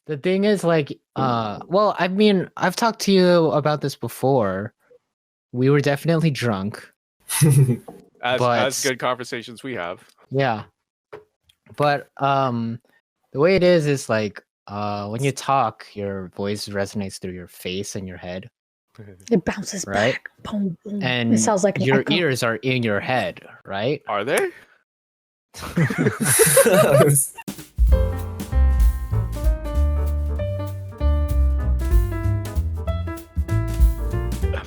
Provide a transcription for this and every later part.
The thing is, like, well, I mean, I've talked to you about this before. We were definitely drunk. As good conversations we have. Yeah. But the way it is like when you talk, your voice resonates through your face and your head. It bounces right? back. Boom, boom. And it sounds like an your echo. ears are in your head, right? Are they?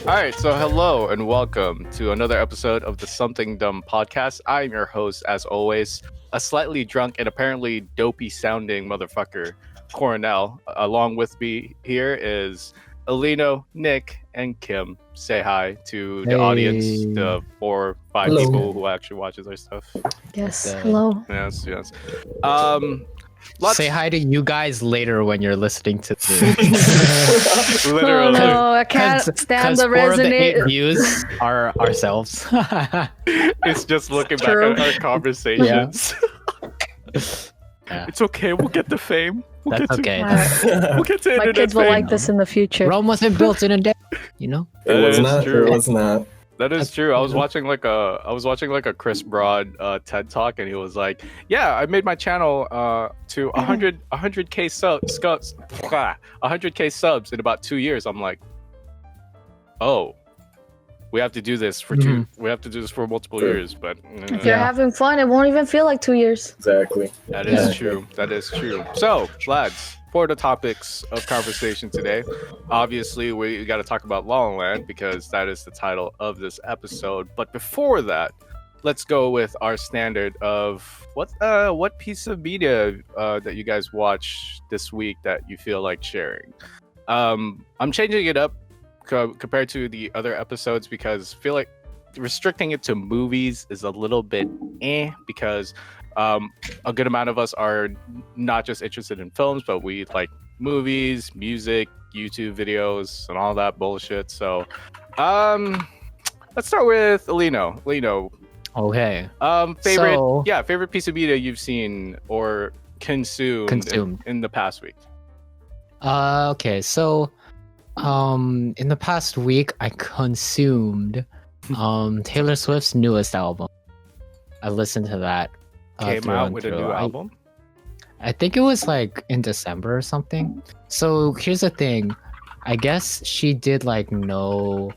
All right, so hello and welcome to another episode of the Something Dumb podcast. I'm your host, as always, a slightly drunk and apparently dopey sounding motherfucker, Coronel. Along with me here is Alino, Nick, and Kim. Say hi to the audience, the 4 or 5 Hello. people who actually watches our stuff. Yes, hello. Yes. Say hi to you guys later when you're listening to this. Literally. Oh no, I can't stand the 4 of the 8 resonate. views are ourselves. It's just looking back True. at our conversations. Yeah. It's okay. We'll get the fame. We'll That's get okay. We'll get to My internet kids will fame. like this in the future. Rome wasn't built in a day, you know? It That was is not. true. It was not. That is true. I was watching like a Chris Broad TED talk, and he was like, "Yeah, I made my channel to 100k subs, 100k subs in about 2 years." I'm like, "Oh, we have to do this for two. We have to do this for multiple Sure. years." But If you're having fun, it won't even feel like 2 years. Exactly. that is Yeah. true. That is true. So, lads, for the topics of conversation today, obviously we got to talk about La La Land because that is the title of this episode. But before that, let's go with our standard of what piece of media that you guys watched this week that you feel like sharing. I'm changing it up compared to the other episodes because I feel like restricting it to movies is a little bit because a good amount of us are not just interested in films, but we like movies, music, YouTube videos, and all that bullshit. So, let's start with Alino. Alino, Okay. favorite piece of media you've seen or consumed. In the past week. Okay, so in the past week I consumed Taylor Swift's newest album. I listened to that. Came out with a new album. I think it was like in December or something. So here's the thing. I guess she did like no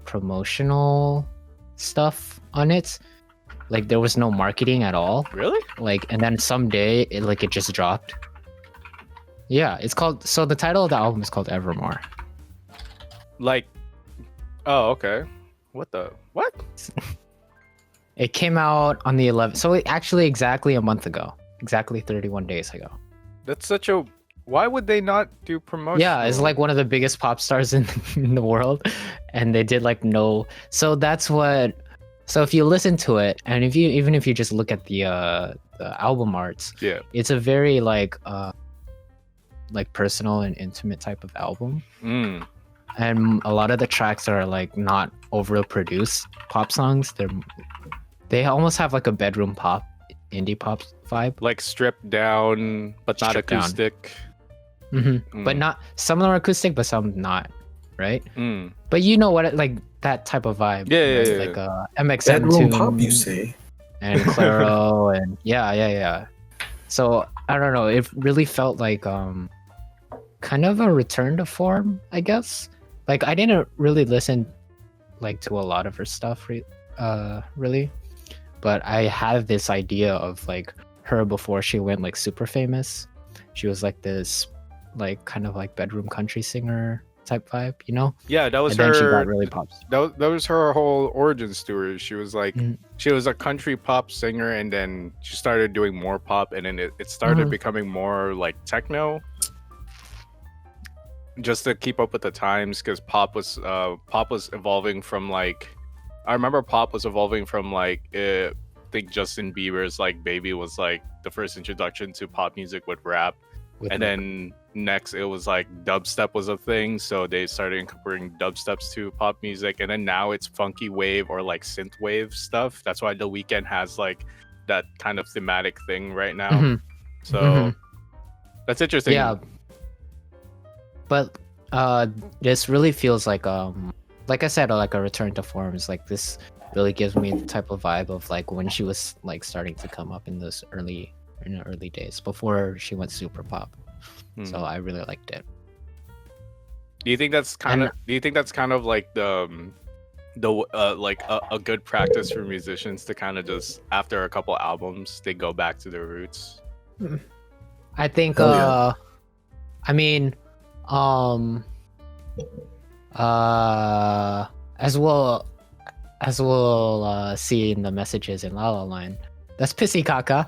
promotional stuff on it. Like there was no marketing at all. Really? Like, and then someday it just dropped. Yeah, it's called. So the title of the album is called Evermore. Like, oh, okay. What? It came out on the 11th. So actually exactly a month ago. Exactly 31 days ago. That's such a. Why would they not do promotion? Yeah, it's like one of the biggest pop stars in the world, and they did like no. So that's what. So if you listen to it, and even if you just look at the album arts, Yeah. it's a very like personal and intimate type of album, and a lot of the tracks are like not overproduced pop songs. They almost have like a bedroom pop, indie pop vibe. Like stripped down, but not Stripped down. acoustic. But not some are acoustic, but some not, right? Mm. But you know what, like that type of vibe. Yeah, right? yeah, Like yeah. MXM Bedroom tune pop, you say? and Claro and yeah. So I don't know. It really felt like kind of a return to form, I guess. Like I didn't really listen like to a lot of her stuff, really. But I have this idea of like her before she went like super famous. She was like this like kind of like bedroom country singer type vibe, you know? Yeah, that was And then she got her. really pops. That was her whole origin story. She was like, Mhm. she was a country pop singer, and then she started doing more pop, and then it started becoming more like techno. Just to keep up with the times, because pop was evolving from like. I remember pop was evolving from like I think Justin Bieber's like Baby was like the first introduction to pop music with rap, and then next it was like dubstep was a thing, so they started incorporating dubsteps to pop music, and then now it's funky wave or like synth wave stuff. That's why The Weeknd has like that kind of thematic thing right now. Mhm. So Mhm. that's interesting. Yeah. but this really feels like I said, like a return to forms. Like this really gives me the type of vibe of like when she was like starting to come up in the early days before she went super pop. So I really liked it. Do you think that's kind of like the like a good practice for musicians to kind of just after a couple albums they go back to their roots? I think I mean as we'll see in the messages in La La Land, that's pissy caca.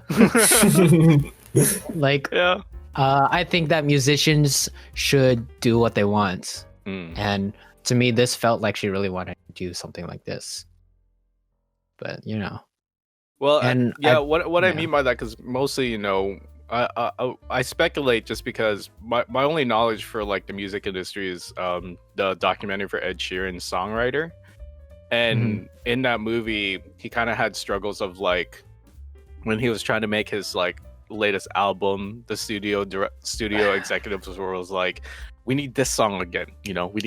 Like Yeah. I think that musicians should do what they want. And to me, this felt like she really wanted to do something like this. But, you know. Well, And what I mean by that, because mostly, you know, I speculate just because my only knowledge for like the music industry is the documentary for Ed Sheeran's Songwriter. And in that movie, he kind of had struggles of like when he was trying to make his like latest album, the studio executives was like, we need this song again, you know, we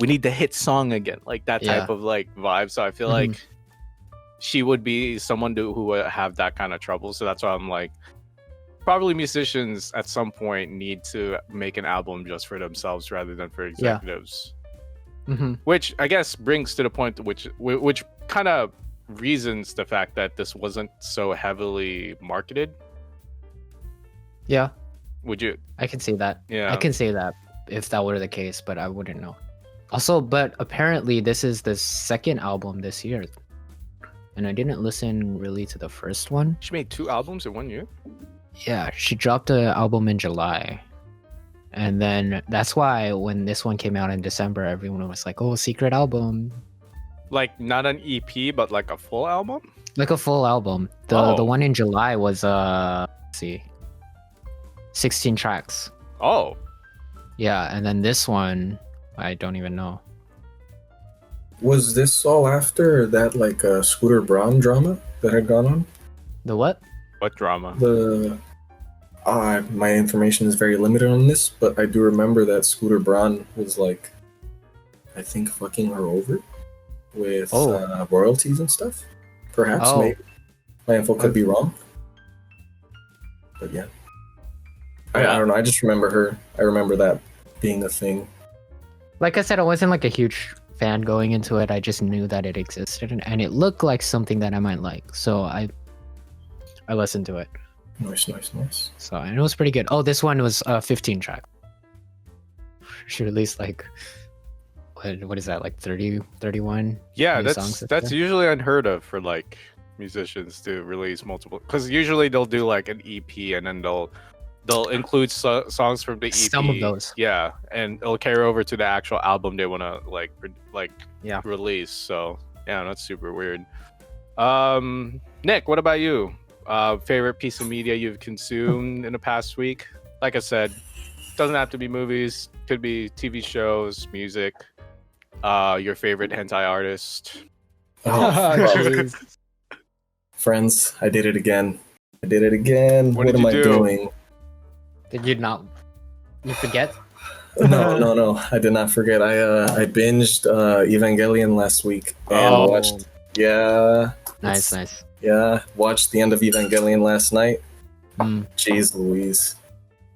need the hit song again, like that type of like vibe. So I feel like she would be someone who would have that kind of trouble. So that's why I'm like, probably musicians at some point need to make an album just for themselves rather than for executives. Which I guess brings to the point which kind of reasons the fact that this wasn't so heavily marketed. Yeah. Would you? I can see that. Yeah. I can say that if that were the case, but I wouldn't know. Also, but apparently this is the second album this year. And I didn't listen really to the first one. She made 2 albums in 1 year? Yeah, she dropped an album in July. And then that's why when this one came out in December, everyone was like, oh, secret album. Like not an EP, but like a full album? Like a full album. The one in July was let's see, 16 tracks. Oh. Yeah, and then this one, I don't even know. Was this all after that like Scooter Braun drama that had gone on? The what? What drama? My information is very limited on this, but I do remember that Scooter Braun was like, I think fucking her over with royalties and stuff. Perhaps, maybe. My info could be wrong. But yeah. I don't know. I just remember her. I remember that being a thing. Like I said, I wasn't like a huge fan going into it. I just knew that it existed and it looked like something that I might like. So I listened to it. Nice. So and it was pretty good. Oh, this one was 15 track. She released like what is that, like 30, 31? Yeah, songs that's usually unheard of for like musicians to release multiple, because usually they'll do like an EP and then they'll include songs from the EP. Some of those. Yeah, and it'll carry over to the actual album they want to like release. So yeah, that's super weird. Nick, what about you? Favorite piece of media you've consumed in the past week? Like I said, doesn't have to be movies, could be TV shows, music, your favorite hentai artist. Oh, Friends, I did it again. What am I doing? Did you not? You forget? No. I did not forget. I binged Evangelion last week and watched. Yeah. Nice. Yeah, watched the end of Evangelion last night. Jeez Louise.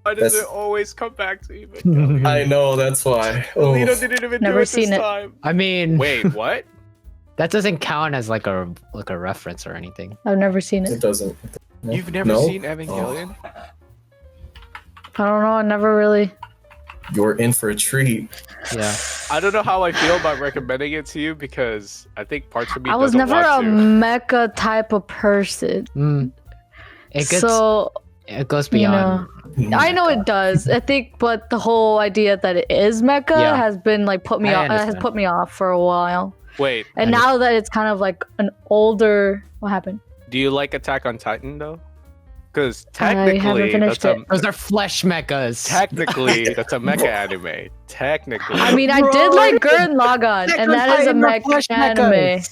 Why does it always come back to Evangelion? I know, that's why. Lito didn't even do it this time. I mean, wait, what? That doesn't count as like a reference or anything. I've never seen it. It doesn't. You've never seen Evangelion? I don't know. I never really. You're in for a treat. Yeah. I don't know how I feel about recommending it to you because I think parts of me I was doesn't never a want to. mecha type of person. It goes beyond. I know it does. I think, but the whole idea that it is mecha has been like put me off for a while. Wait. And now that it's kind of like an older, what happened? Do you like Attack on Titan though? Because I haven't finished it. Those are flesh mechas. Technically, that's a mecha anime. Technically. I mean, I did like Gurren Lagann, and that is a mecha anime.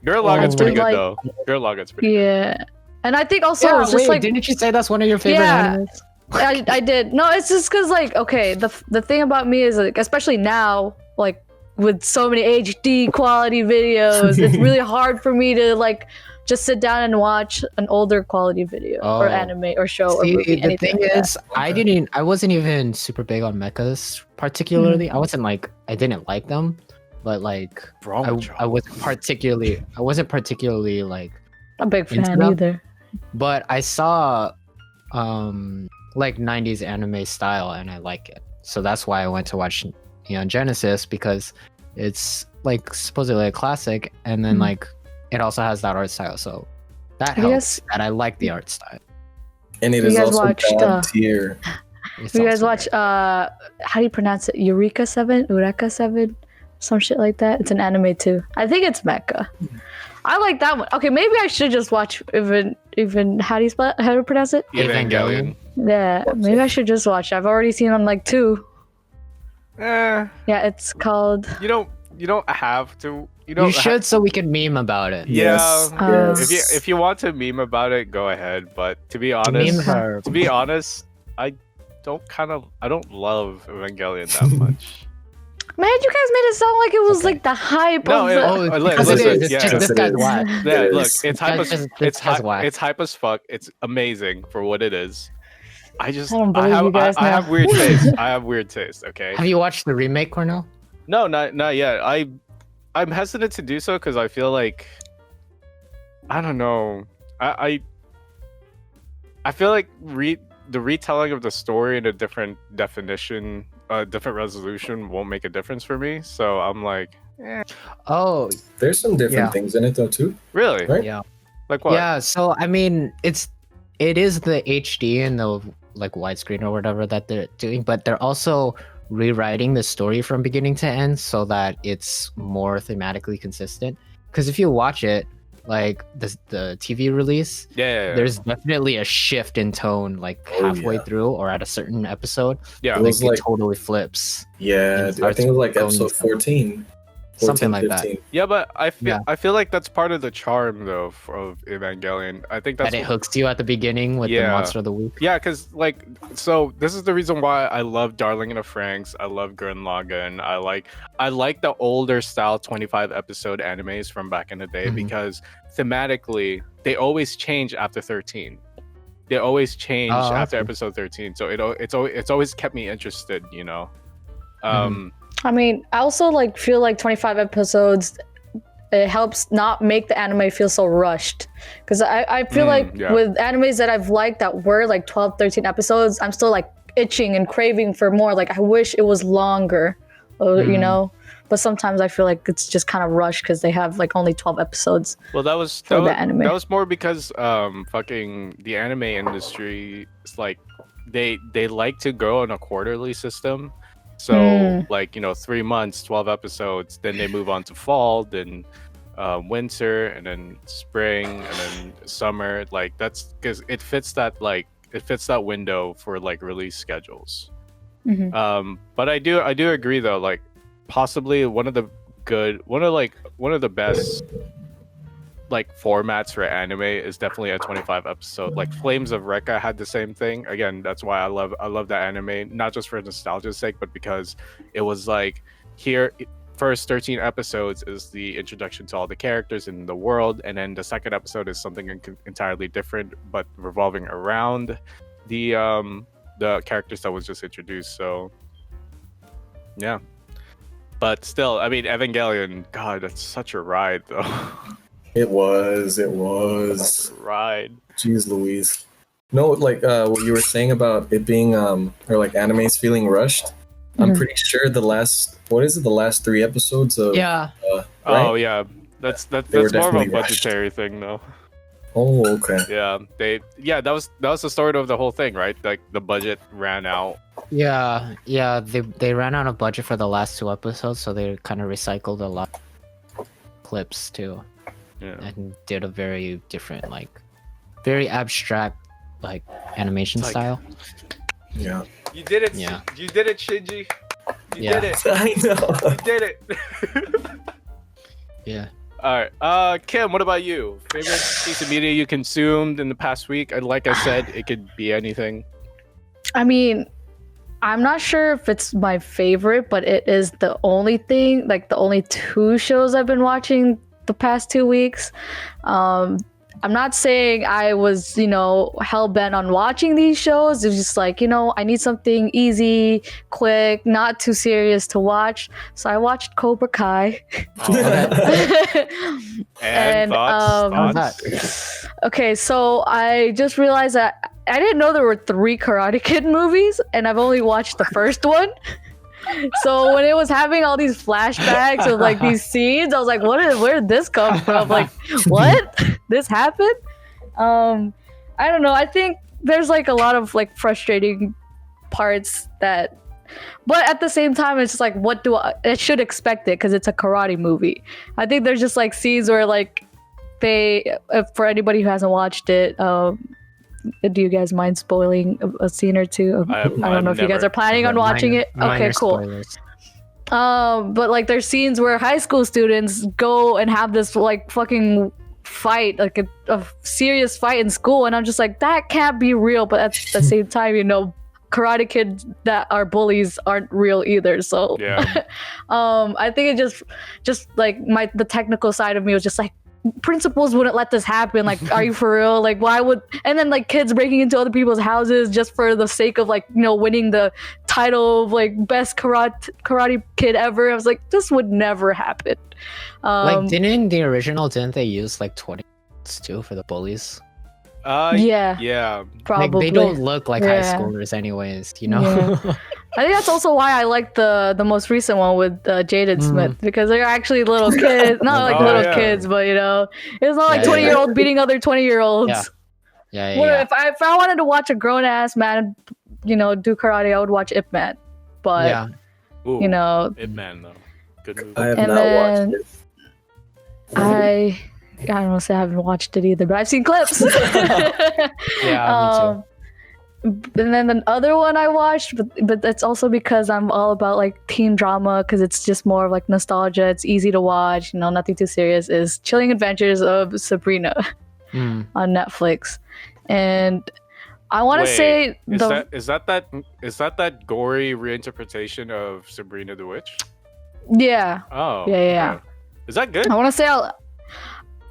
Gurren Lagann's pretty good though. Gurren Lagann's pretty good. Yeah. And I think also it's just like, didn't you say that's one of your favorite animes? I did. No, it's just because like okay, the thing about me is like especially now like with so many HD quality videos, it's really hard for me to like just sit down and watch an older quality video or anime or show or movie. The thing is, I wasn't even super big on mechas particularly. I didn't like them, but like I wasn't particularly like a big fan either. But I saw like 90s anime style and I like it. So that's why I went to watch Neon Genesis, because it's like supposedly a classic, and then like it also has that art style, so that helps. And I like the art style. And it is also god tier. You guys watch how do you pronounce it? Eureka 7? Some shit like that. It's an anime too. I think it's mecha. I like that one. Okay, maybe I should just watch even how do you pronounce it? Evangelion. Yeah, maybe I should just watch it. I've already seen on like 2. Yeah, it's called. You don't have to. You should, so we can meme about it. Yeah. Yes. If you want to meme about it, go ahead. But to be honest, I don't love Evangelion that much. Man, you guys made it sound like it was like the hype. This guy's whack. Yeah, look, it's hype. It's hype as fuck. It's amazing for what it is. I have weird taste. I have weird taste. Okay. Have you watched the remake, Cornell? No, not yet. I'm hesitant to do so because I feel like I don't know. I feel like the retelling of the story in a different definition, different resolution won't make a difference for me. So I'm like, Oh, there's some different things in it though too. Really? Right? Yeah. Like what? Yeah. So I mean, it is the HD and the like widescreen or whatever that they're doing, but they're also rewriting the story from beginning to end so that it's more thematically consistent. Because if you watch it, like the TV release, there's definitely a shift in tone, like halfway through or at a certain episode. Yeah, it was like totally flips. Yeah, I think it was like episode 14. Something like 15. That. Yeah, but I feel like that's part of the charm though of Evangelion. I think that's it hooks you at the beginning with the monster of the week. Yeah, because like this is the reason why I love Darling in the Franxx. I love Gurren Lagann. I like the older style 25 episode animes from back in the day because thematically they always change after 13. They always change after episode 13. So it's always kept me interested, you know. I mean, I also like feel like 25 episodes, it helps not make the anime feel so rushed. Because I feel like with animes that I've liked that were like 12, 13 episodes, I'm still like itching and craving for more. Like I wish it was longer, you know? But sometimes I feel like it's just kind of rushed because they have like only 12 episodes. Well, that was more because fucking the anime industry is like they like to go on a quarterly system. So like, 3 months, 12 episodes, then they move on to fall, then winter, and then spring, and then summer. Like that's because it fits that window for like release schedules. But I do agree though, like possibly one of the best like formats for anime is definitely a 25 episode. Like Flames of Recca had the same thing. Again, that's why I love that anime, not just for nostalgia's sake, but because it was like here first 13 episodes is the introduction to all the characters in the world, and then the second episode is something entirely different but revolving around the characters that was just introduced. So yeah, but still, I mean, Evangelion, god, that's such a ride though. It was. Right. Jeez Louise. No, like what you were saying about it being or like animes feeling rushed. I'm pretty sure the last 3 episodes of right? Oh yeah. That's more of a budgetary thing though. Oh, okay. Yeah, that was the story of the whole thing, right? Like the budget ran out. Yeah, they ran out of budget for the last 2 episodes, so they kind of recycled a lot of clips too. Yeah. And did a very different, like, very abstract, like, animation style. Yeah. You did it. Yeah. You did it, Shinji. You did it. I know. You did it. Yeah. All right. Kim, what about you? Favorite piece of media you consumed in the past week? And like I said, it could be anything. I mean, I'm not sure if it's my favorite, but it is the only thing, like the only two shows I've been watching the past 2 weeks. I'm not saying I was, hell bent on watching these shows. It's just like, I need something easy, quick, not too serious to watch. So I watched Cobra Kai. And thoughts? Okay, so I just realized that I didn't know there were 3 Karate Kid movies, and I've only watched the first one. So when it was having all these flashbacks of like these scenes, I was like, where did this come from? Like, what? This happened? I don't know. I think there's like a lot of like frustrating parts that, but at the same time, it's just like, I should expect it because it's a karate movie. I think there's just like scenes where like for anybody who hasn't watched it, do you guys mind spoiling a scene or two? I don't know if you guys are planning on watching it. Okay, cool. Spoilers. But like there's scenes where high school students go and have this like fucking fight, like a serious fight in school, and I'm just like, that can't be real. But at the same time, karate kids that are bullies aren't real either. So yeah. I think it just like the technical side of me was just like, principals wouldn't let this happen. Like, are you for real? Like, why would? And then like kids breaking into other people's houses just for the sake of like winning the title of like best karate kid ever. I was like, this would never happen. Like, didn't they use like 20 too for the bullies? Yeah, probably. Like, they don't look like high schoolers anyways, Yeah. I think that's also why I like the most recent one with Jaden Smith, because they're actually little kids. Not like little kids, but it's not like 20-year-olds beating other 20-year-olds. Yeah. If I wanted to watch a grown ass man, do karate, I would watch Ip Man. But Ip Man though, good movie. I have not watched it. I don't want to say I haven't watched it either, but I've seen clips. Yeah, me too. And then the other one I watched, but that's also because I'm all about like teen drama, because it's just more of like nostalgia. It's easy to watch, nothing too serious. Is Chilling Adventures of Sabrina on Netflix, and I want to say is that that gory reinterpretation of Sabrina the Witch? Yeah. Oh. Yeah. Is that good? I want to say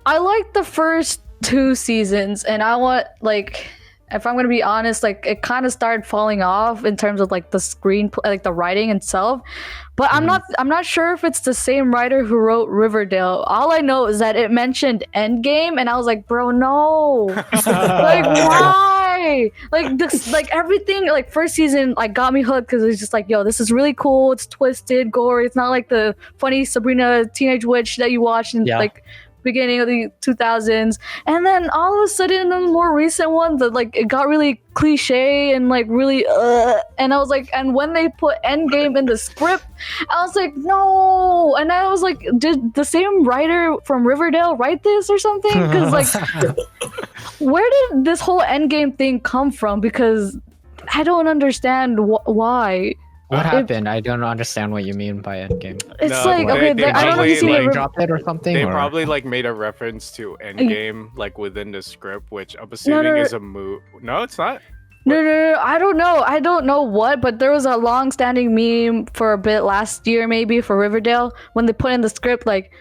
I like the first 2 seasons, and I want like. If I'm gonna be honest, like it kind of started falling off in terms of like the screenplay, like the writing itself. But I'm not sure if it's the same writer who wrote Riverdale. All I know is that it mentioned Endgame, and I was like, bro, no, like why? Like this, like everything, like first season, like got me hooked because it's just like, yo, this is really cool. It's twisted, gory. It's not like the funny Sabrina Teenage Witch that you watched in like beginning of the 2000s, and then all of a sudden the more recent ones that like it got really cliche and like really and I was like, and when they put Endgame in the script, I was like, no. And I was like, did the same writer from Riverdale write this or something? Because like where did this whole Endgame thing come from? Because I don't understand why. What happened? I don't understand what you mean by Endgame. It's I don't know if you see dropped it or something. They probably like made a reference to Endgame like within the script, which I'm assuming is a move. No, it's not. No, I don't know. I don't know what, but there was a long-standing meme for a bit last year, maybe for Riverdale, when they put in the script like,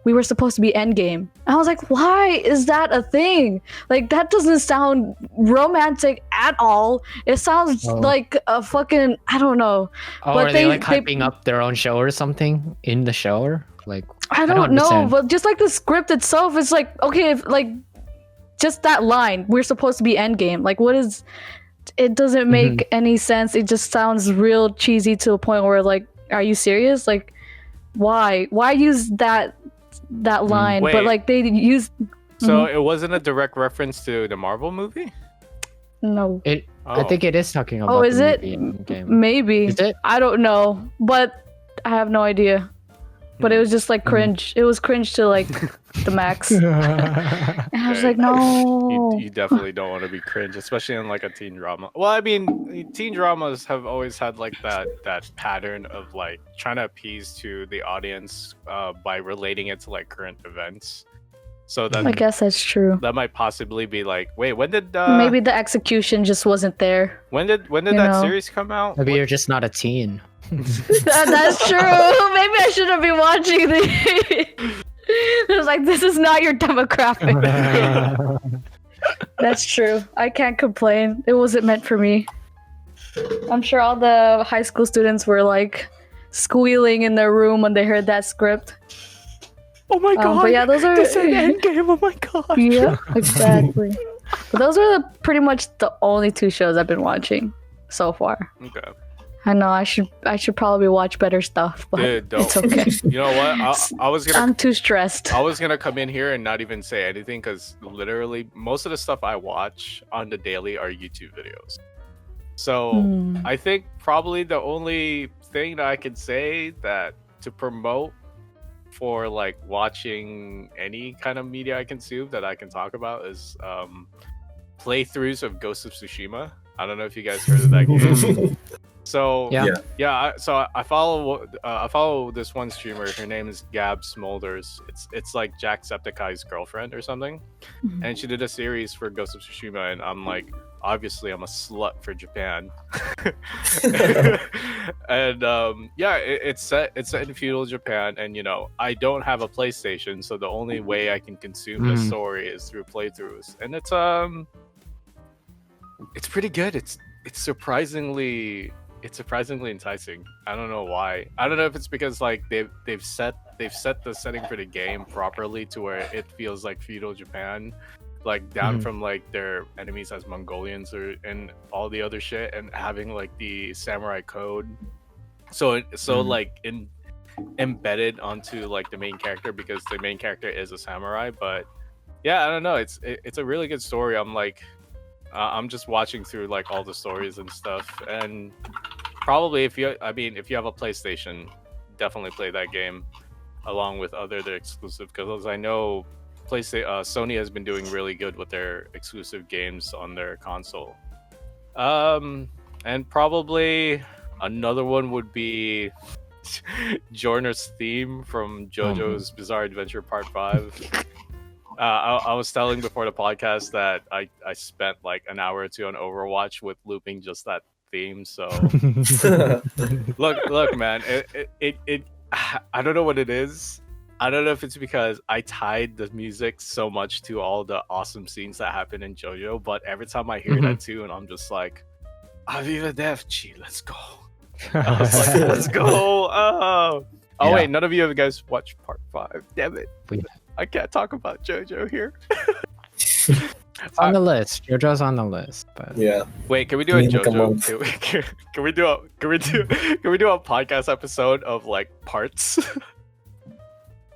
we were supposed to be Endgame. I was like, why is that a thing? Like, that doesn't sound romantic at all. It sounds like a fucking, I don't know. Oh, but are they like hyping up their own show or something in the show? Or like, I don't know, but just like the script itself, it's like, okay, if, like, just that line, we're supposed to be Endgame. Like, what is, it doesn't make any sense. It just sounds real cheesy to a point where like, are you serious? Like, why use that line? Wait. But like they used so it wasn't a direct reference to the Marvel movie? No. I think it is talking about is it? Maybe. Is it? I don't know, but I have no idea. But it was just like cringe. It was cringe to like the max. And I was like, no. You definitely don't want to be cringe, especially in like a teen drama. Well, I mean, teen dramas have always had like that pattern of like trying to appease to the audience by relating it to like current events. So that I guess that's true. That might possibly be like, wait, when did maybe the execution just wasn't there. When did that series come out? Maybe you're just not a teen. That's true. Maybe I shouldn't be watching the. It was like, this is not your demographic. That's true. I can't complain. It wasn't meant for me. I'm sure all the high school students were like squealing in their room when they heard that script. Oh my god! But yeah, those are this is an end game. Oh my god! Yeah, exactly. But those are pretty much the only 2 shows I've been watching so far. Okay. I know I should probably watch better stuff, but Dude, don't. It's okay. You know what? I'm too stressed. I was gonna come in here and not even say anything because literally most of the stuff I watch on the daily are YouTube videos. So I think probably the only thing that I can say that to promote for like watching any kind of media I consume that I can talk about is playthroughs of Ghost of Tsushima. I don't know if you guys heard of that game. So so I follow this one streamer. Her name is Gab Smolders. It's like Jacksepticeye's girlfriend or something, and she did a series for Ghost of Tsushima. And I'm like, obviously, I'm a slut for Japan. And it's set in feudal Japan, and you know I don't have a PlayStation, so the only way I can consume the story is through playthroughs, and it's pretty good. It's surprisingly enticing. I don't know why. I don't know if it's because like they've set the setting for the game properly to where it feels like feudal Japan, like down from like their enemies as Mongolians and all the other shit, and having like the samurai code. So like embedded onto like the main character because the main character is a samurai. But yeah, I don't know. It's a really good story. I'm just watching through like all the stories and stuff, and probably if you have a PlayStation, definitely play that game along with other exclusive, because I know Sony has been doing really good with their exclusive games on their console. And probably another one would be Jorner's theme from JoJo's Bizarre Adventure Part 5. I was telling before the podcast that I spent like an hour or 2 on Overwatch with looping just that theme. So look, man, it I don't know what it is. I don't know if it's because I tied the music so much to all the awesome scenes that happen in JoJo, but every time I hear that tune, I'm just like, Aviva Defchi, let's go. I was like, let's go. Wait, none of you guys watched Part 5. Damn it. I can't talk about JoJo here. It's on the list. JoJo's on the list, but yeah. Wait, can we do a JoJo? Can we do a podcast episode of like parts?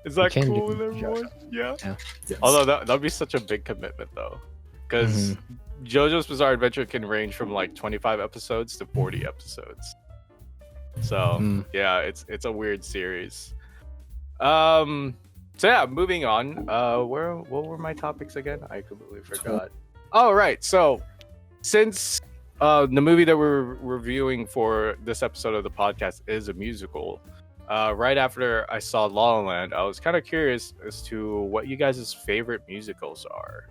Is that cool with everyone? Yeah. Yes. Although that'd be such a big commitment though, because JoJo's Bizarre Adventure can range from like 25 episodes to 40 episodes. So yeah, it's a weird series. So yeah, moving on. What were my topics again? I completely forgot. Oh right. So since the movie that we're reviewing for this episode of the podcast is a musical, right after I saw La La Land, I was kind of curious as to what you guys' favorite musicals are.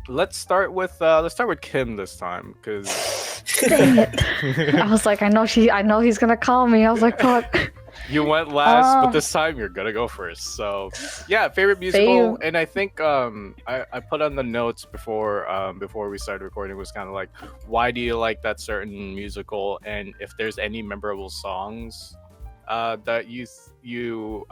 Let's start with Kim this time, because dang it. I was like, I know he's gonna call me. I was like, fuck. You went last, but this time you're gonna go first. So yeah, favorite musical, and I think I put on the notes before we started recording was kind of like, why do you like that certain musical, and if there's any memorable songs that you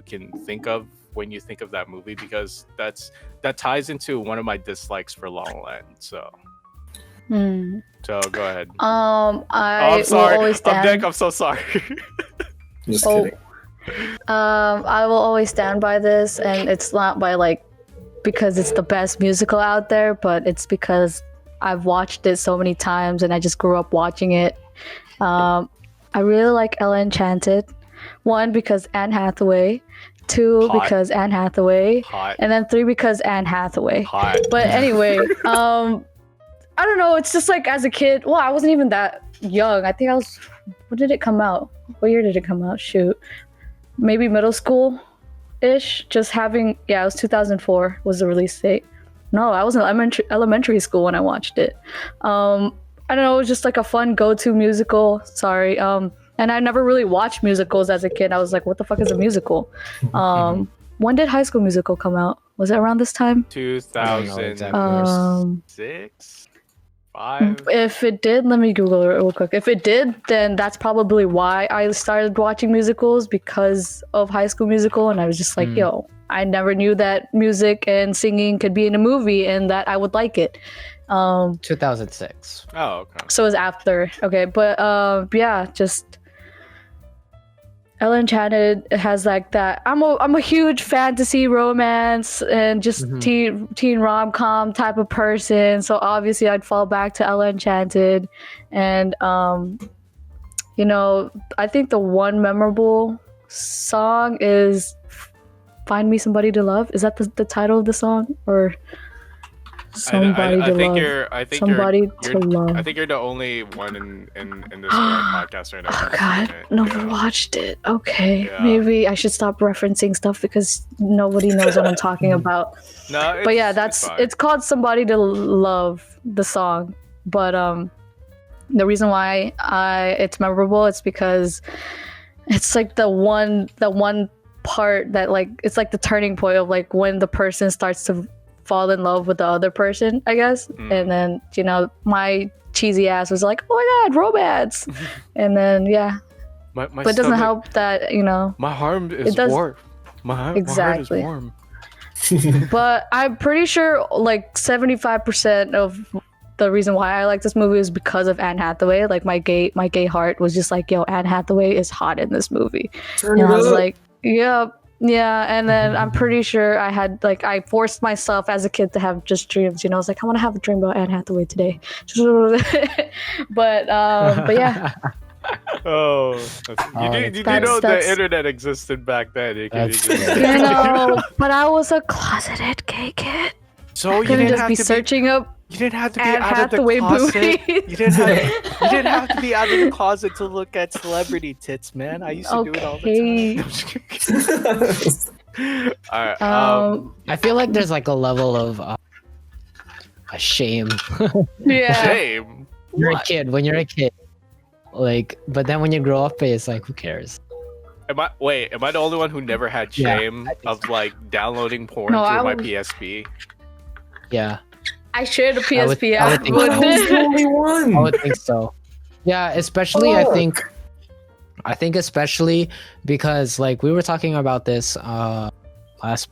can think of when you think of that movie, because that ties into one of my dislikes for La La Land. So go ahead. I'm sorry. Nick, I'm so sorry. Just kidding. I will always stand by this, and it's not because it's the best musical out there, but it's because I've watched it so many times and I just grew up watching it. I really like Ella Enchanted. 1, because Anne Hathaway. 2, Hot. Because Anne Hathaway. Hot. And then 3, because Anne Hathaway. Hot. But anyway, I don't know. It's just like as a kid. Well, I wasn't even that young. I think I was. When did it come out? What year did it come out? Shoot, maybe middle school. ish. Just having it was 2004 was the release date. No, I was in elementary school when I watched it. I don't know, it was just like a fun go-to musical. Sorry. And I never really watched musicals as a kid. I was like, what the fuck is a musical? When did High School Musical come out? Was it around this time? 2006? 5? If it did, let me Google it real quick. If it did, then that's probably why I started watching musicals, because of High School Musical. And I was just like, yo, I never knew that music and singing could be in a movie and that I would like it. 2006. Oh, okay. So it was after. Okay, but yeah, just Ella Enchanted has like that. I'm a huge fantasy romance and just teen rom-com type of person. So obviously I'd fall back to Ella Enchanted. And you know, I think the one memorable song is Find Me Somebody to Love. Is that the title of the song? Or Somebody to Love. I think you're the only one in this podcast right now. Oh God, nobody watched it. Okay, maybe I should stop referencing stuff because nobody knows what I'm talking about. No, but yeah, it's called Somebody to Love, the song. But the reason why it's memorable, it's because it's like the one part that like it's like the turning point of like when the person starts to fall in love with the other person, I guess. And then, you know, my cheesy ass was like, oh my God, romance. And then, yeah. But it doesn't help that, you know. My heart is warm. My heart is warm. But I'm pretty sure like 75% of the reason why I like this movie is because of Anne Hathaway. Like my gay heart was just like, yo, Anne Hathaway is hot in this movie. And I was like, yep. Yeah, and then I'm pretty sure I forced myself as a kid to have just dreams. You know, I was like, I want to have a dream about Anne Hathaway today. but yeah. Oh, you know the internet existed back then. You know, but I was a closeted gay kid. So you didn't just be searching up. You didn't have to be Anne out Hathaway of the closet. booty. You didn't have to be out of the closet to look at celebrity tits, man. I used to do it all the time. All right. I feel like there's like a level of a shame. Yeah. Shame. When you're a kid, like, but then when you grow up, it's like, who cares? Am I the only one who never had shame of like downloading porn through my PSP? Yeah. I shared a PSP. I would think I was the only one. I would think so. Yeah, especially I think especially because like we were talking about this last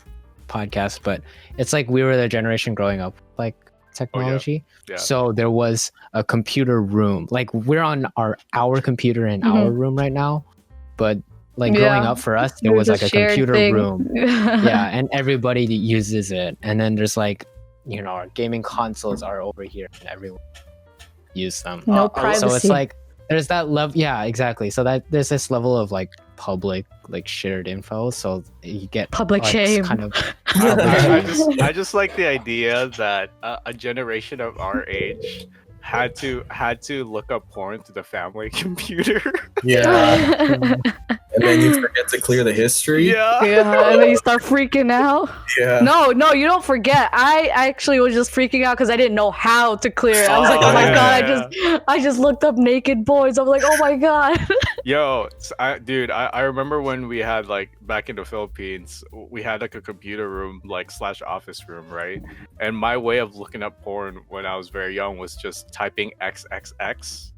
podcast, but it's like we were the generation growing up like technology. Yeah. So there was a computer room. Like we're on our computer in our room right now, but like growing up for us, there was like a computer room. Yeah, and everybody uses it. And then there's like, you know, our gaming consoles are over here and everyone use them. No privacy. So it's like there's that level. Yeah, exactly. So that there's this level of like public, like shared info. So you get public like, shame. Kind of. I just like the idea that a generation of our age had to look up porn to the family computer. Yeah. And then you forget to clear the history. Yeah. And then you start freaking out. Yeah. No, you don't forget. I actually was just freaking out because I didn't know how to clear it. I was like, oh my God, I just looked up naked boys. I was like, oh my God. Yo, I remember when we had like back in the Philippines, we had like a computer room like / office room, right? And my way of looking up porn when I was very young was just typing xxx.com.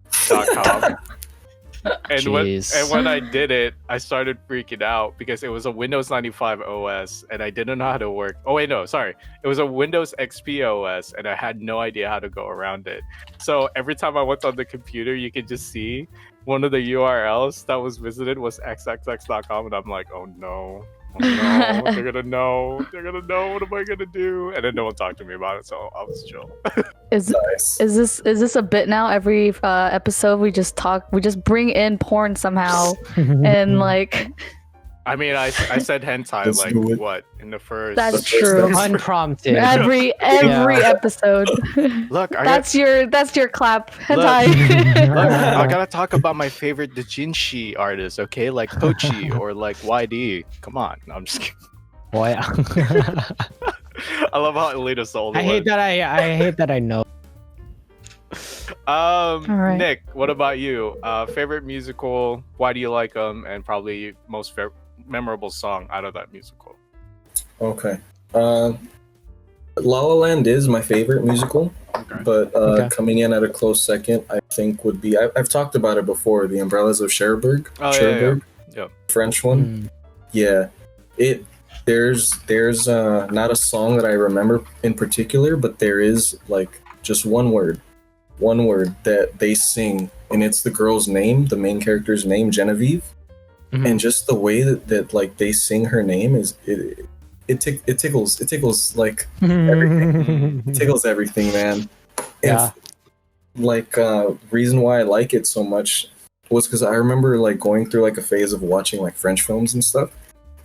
And when I did it, I started freaking out because it was a Windows 95 OS and I didn't know how to work. Oh wait, no, sorry. It was a Windows XP OS and I had no idea how to go around it. So every time I went on the computer, you could just see one of the URLs that was visited was xxx.com and I'm like, oh no. They're gonna know. What am I gonna do? And then no one talked to me about it, so I was chill. Is this a bit now? Every episode we just bring in porn somehow, and like. I mean, I said hentai like what in the first. That's true. Unprompted. Every episode. Look, that's your clap hentai. Look, I gotta talk about my favorite doujinshi artists, okay? Like Pochi or like YD. Come on, no, I'm just kidding. Boy, I love how Elena sold it. I hate that I know. right. Nick, what about you? Favorite musical? Why do you like them? And probably most memorable song out of that musical. Okay. La La Land is my favorite musical, but coming in at a close second, I think would be I've talked about it before. The Umbrellas of Cherbourg, Yeah. French one. Yeah, there's not a song that I remember in particular, but there is like just one word that they sing, and it's the girl's name, the main character's name, Genevieve, and just the way that like they sing her name is it tickles like everything. It tickles everything, man. Yeah. And like reason why I like it so much was because I remember like going through like a phase of watching like French films and stuff,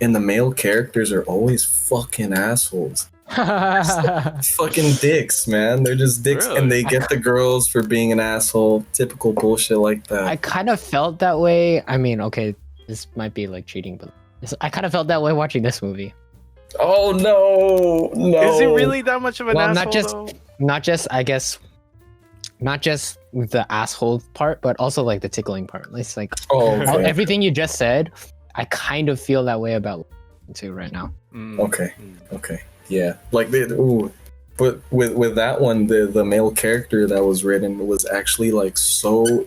and the male characters are always fucking assholes. Fucking dicks, man. They're just dicks, Really? and they get the girls for being an asshole. Typical bullshit like that. I kind of felt that way. I mean, okay, this might be like cheating, but I kind of felt that way watching this movie. Oh no. Is it really that much of an asshole? Not just the asshole part, but also like the tickling part. It's like everything you just said. I kind of feel that way about too right now. Okay. Yeah, like but with that one, the male character that was written was actually like so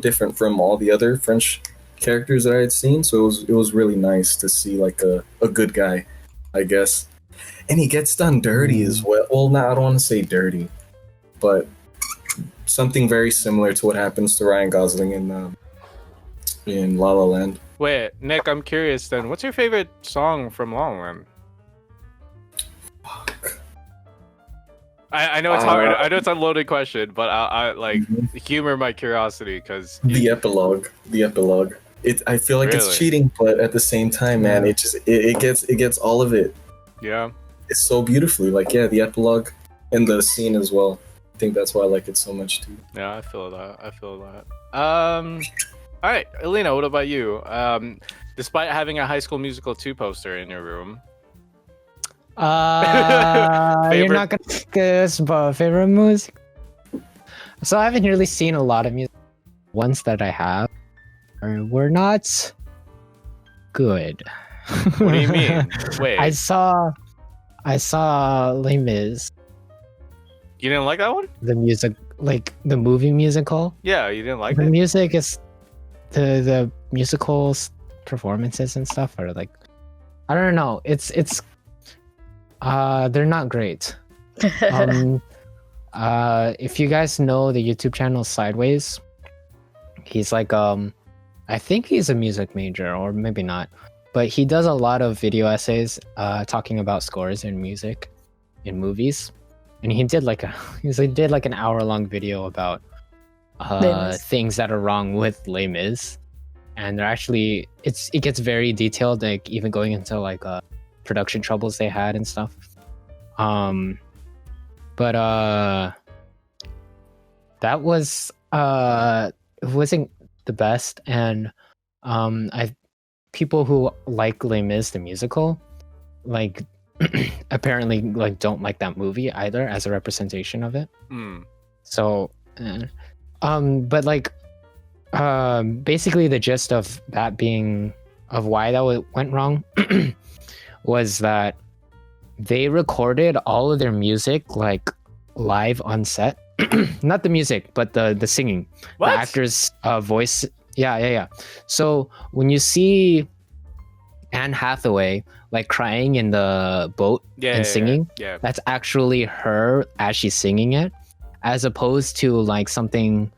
different from all the other French characters that I had seen. So it was really nice to see like a good guy, I guess. And he gets done dirty as well. Well, I don't want to say dirty, but something very similar to what happens to Ryan Gosling in La La Land. Wait, Nick, I'm curious then. What's your favorite song from La La Land? Fuck. I know it's hard. I know it's a loaded question, but I like humor my curiosity because the epilogue. I feel like it's cheating, but at the same time, man, it gets all of it. Yeah, it's so beautifully. Like the epilogue and the scene as well. I think that's why I like it so much too. Yeah, I feel that. All right, Elena, what about you? Despite having a High School Musical 2 poster in your room. You're not gonna ask us about favorite music. So I haven't really seen a lot of music. Ones that I have were not good. What do you mean? Wait. I saw Les Mis. You didn't like that one? The music, like the movie musical. Yeah, you didn't like the it? Music is the musicals performances and stuff are like, I don't know. It's they're not great. If you guys know the YouTube channel Sideways, he's like I think he's a music major or maybe not, but he does a lot of video essays talking about scores in music in movies, and he did like an hour-long video about things that are wrong with Les Mis, and they're actually it gets very detailed, like even going into like production troubles they had and stuff. But that was it wasn't the best, and people who like Les Mis the musical like apparently like don't like that movie either as a representation of it. So but like basically the gist of that being of why that went wrong was that they recorded all of their music like live on set. Not the music, but the singing. What? The actor's voice. Yeah. So when you see Anne Hathaway like crying in the boat and singing, that's actually her as she's singing it, as opposed to like something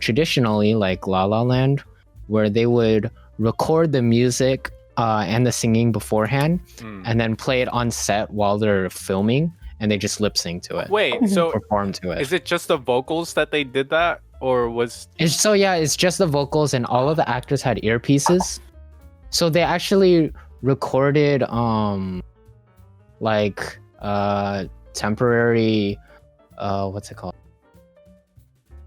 traditionally like La La Land, where they would record the music and the singing beforehand and then play it on set while they're filming, and they just lip sync to it. Wait, so perform to it. Is it just the vocals that they did that, or was it's just the vocals, and all of the actors had earpieces. So they actually recorded temporary what's it called?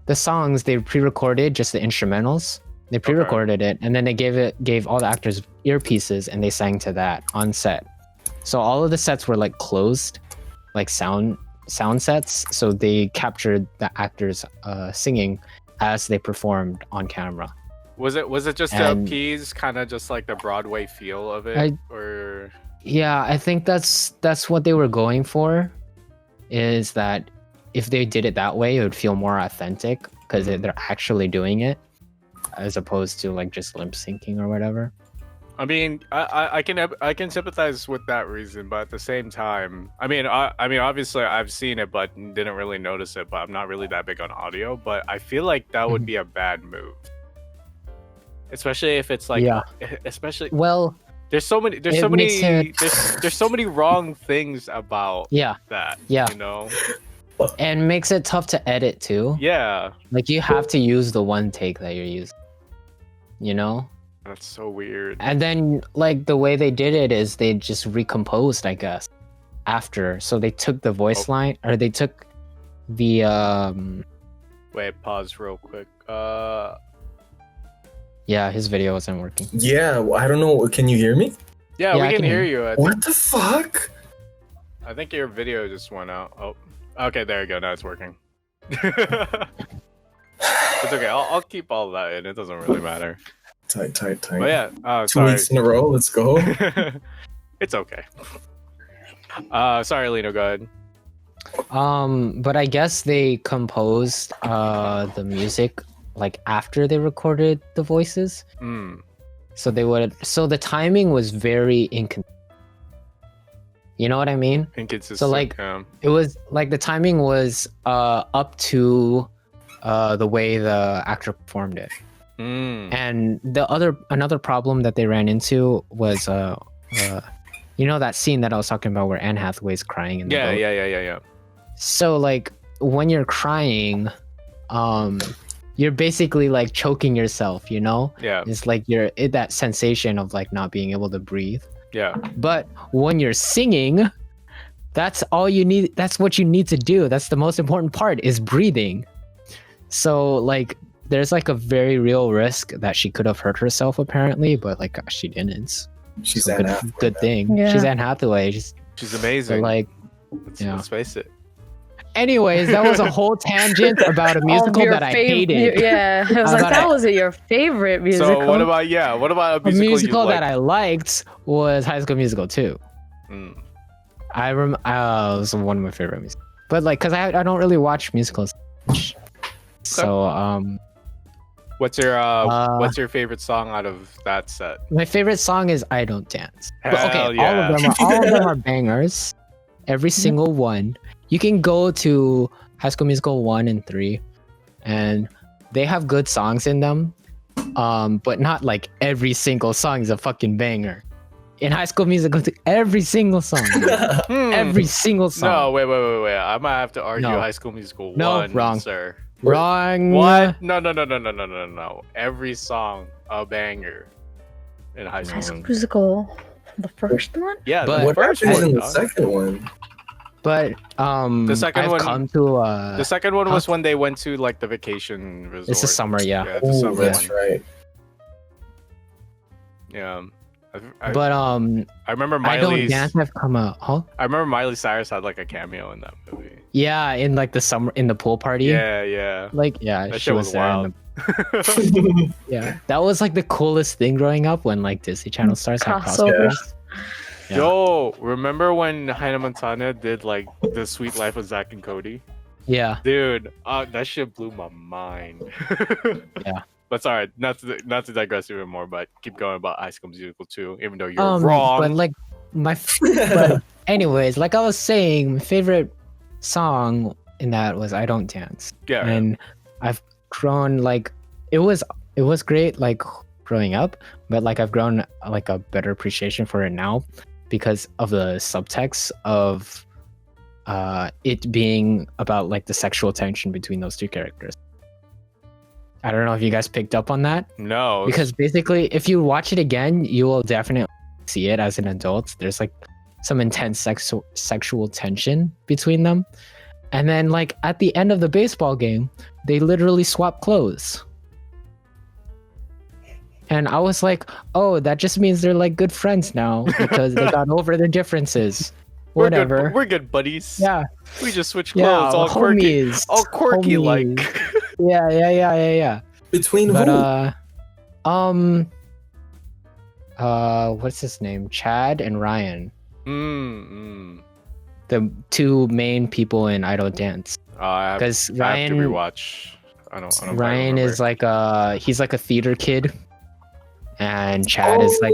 The songs they pre-recorded, just the instrumentals. They pre-recorded it, and then they gave all the actors earpieces, and they sang to that on set. So all of the sets were like closed, like sound sets. So they captured the actors singing as they performed on camera. Was it just to appease kind of just like the Broadway feel of it, or? Yeah, I think that's what they were going for. Is that if they did it that way, it would feel more authentic because they're actually doing it, as opposed to like just lip syncing or whatever. I mean, I can sympathize with that reason, but at the same time, I mean, obviously I've seen it, but didn't really notice it. But I'm not really that big on audio. But I feel like that would be a bad move, especially if it's like, especially there's so many wrong things about that. Yeah, you know, and makes it tough to edit too. Yeah, like you have to use the one take that you're using. You know. That's so weird. And then, like, the way they did it is they just recomposed, I guess, after. So they took the voice line, or they took the Wait, pause real quick. Yeah, his video wasn't working. Yeah, I don't know. Can you hear me? Yeah, we can hear you. What the fuck? I think your video just went out. Oh, okay, there you go. Now it's working. It's okay. I'll keep all that in. It doesn't really matter. Tight. But yeah, 2 weeks in a row. Let's go. It's okay. Sorry, Lino. Go ahead. But I guess they composed the music like after they recorded the voices. So the timing was very inconsistent. You know what I mean? Inconsistent. So like it was like the timing was up to the way the actor performed it. And another problem that they ran into was you know that scene that I was talking about where Anne Hathaway's crying in the boat? Yeah. So like when you're crying, you're basically like choking yourself, you know? Yeah. It's like that sensation of like not being able to breathe. Yeah. But when you're singing, that's all you need. That's what you need to do. That's the most important part is breathing. So like there's like a very real risk that she could have hurt herself apparently, but like she didn't. She's so good thing. Yeah. She's Anne Hathaway. She's amazing. So like, let's face it. Anyways, that was a whole tangent about a musical that I hated. Yeah, I was like, that wasn't your favorite musical. So what about a musical that I liked was High School Musical 2. It was one of my favorite musicals. But like, cause I don't really watch musicals. So what's your favorite song out of that set? My favorite song is "I Don't Dance." Hell yeah. all of them are bangers. Every single one. You can go to High School Musical 1 and 3, and they have good songs in them, but not like every single song is a fucking banger. In High School Musical 2, every single song, every single song. No, wait. I might have to argue High School Musical 1, wrong. sir. Wrong. What? No. Every song a banger in High School. High School Musical, the first one? Yeah, but the first one. one. In the second one. But the second one. The second one was when they went to like the vacation resort. It's the summer, yeah. It's the summer that's one. right. Yeah. I remember I Don't Miley's. Dance have come out. Huh? I remember Miley Cyrus had like a cameo in that movie. Yeah, in like the summer in the pool party. Yeah. Like that shit was there. wild. Yeah, that was like the coolest thing growing up when like Disney Channel stars had crossovers. Yeah. Yo, remember when Hannah Montana did like The Sweet Life of Zack and Cody? Yeah. Dude, that shit blew my mind. Yeah. But sorry, not to digress even more, but keep going about High School Musical 2, even though you're wrong. But like but anyways, like I was saying, my favorite song in that was "I Don't Dance." Yeah. And I've grown like it was great like growing up, but like I've grown like a better appreciation for it now because of the subtext of it being about like the sexual tension between those two characters. I don't know if you guys picked up on that. No. Because basically, if you watch it again, you will definitely see it as an adult. There's like some intense sexual tension between them. And then like at the end of the baseball game, they literally swap clothes. And I was like, oh, that just means they're like good friends now because they got over their differences. Whatever. We're good buddies. Yeah. We just switch clothes. All quirky. Homies. All quirky Homies. like. Yeah. Between But who? what's his name? Chad and Ryan. Mm. The two main people in I Don't Dance. Because I have to Ryan rewatch. I don't Ryan is like he's like a theater kid. And Chad is like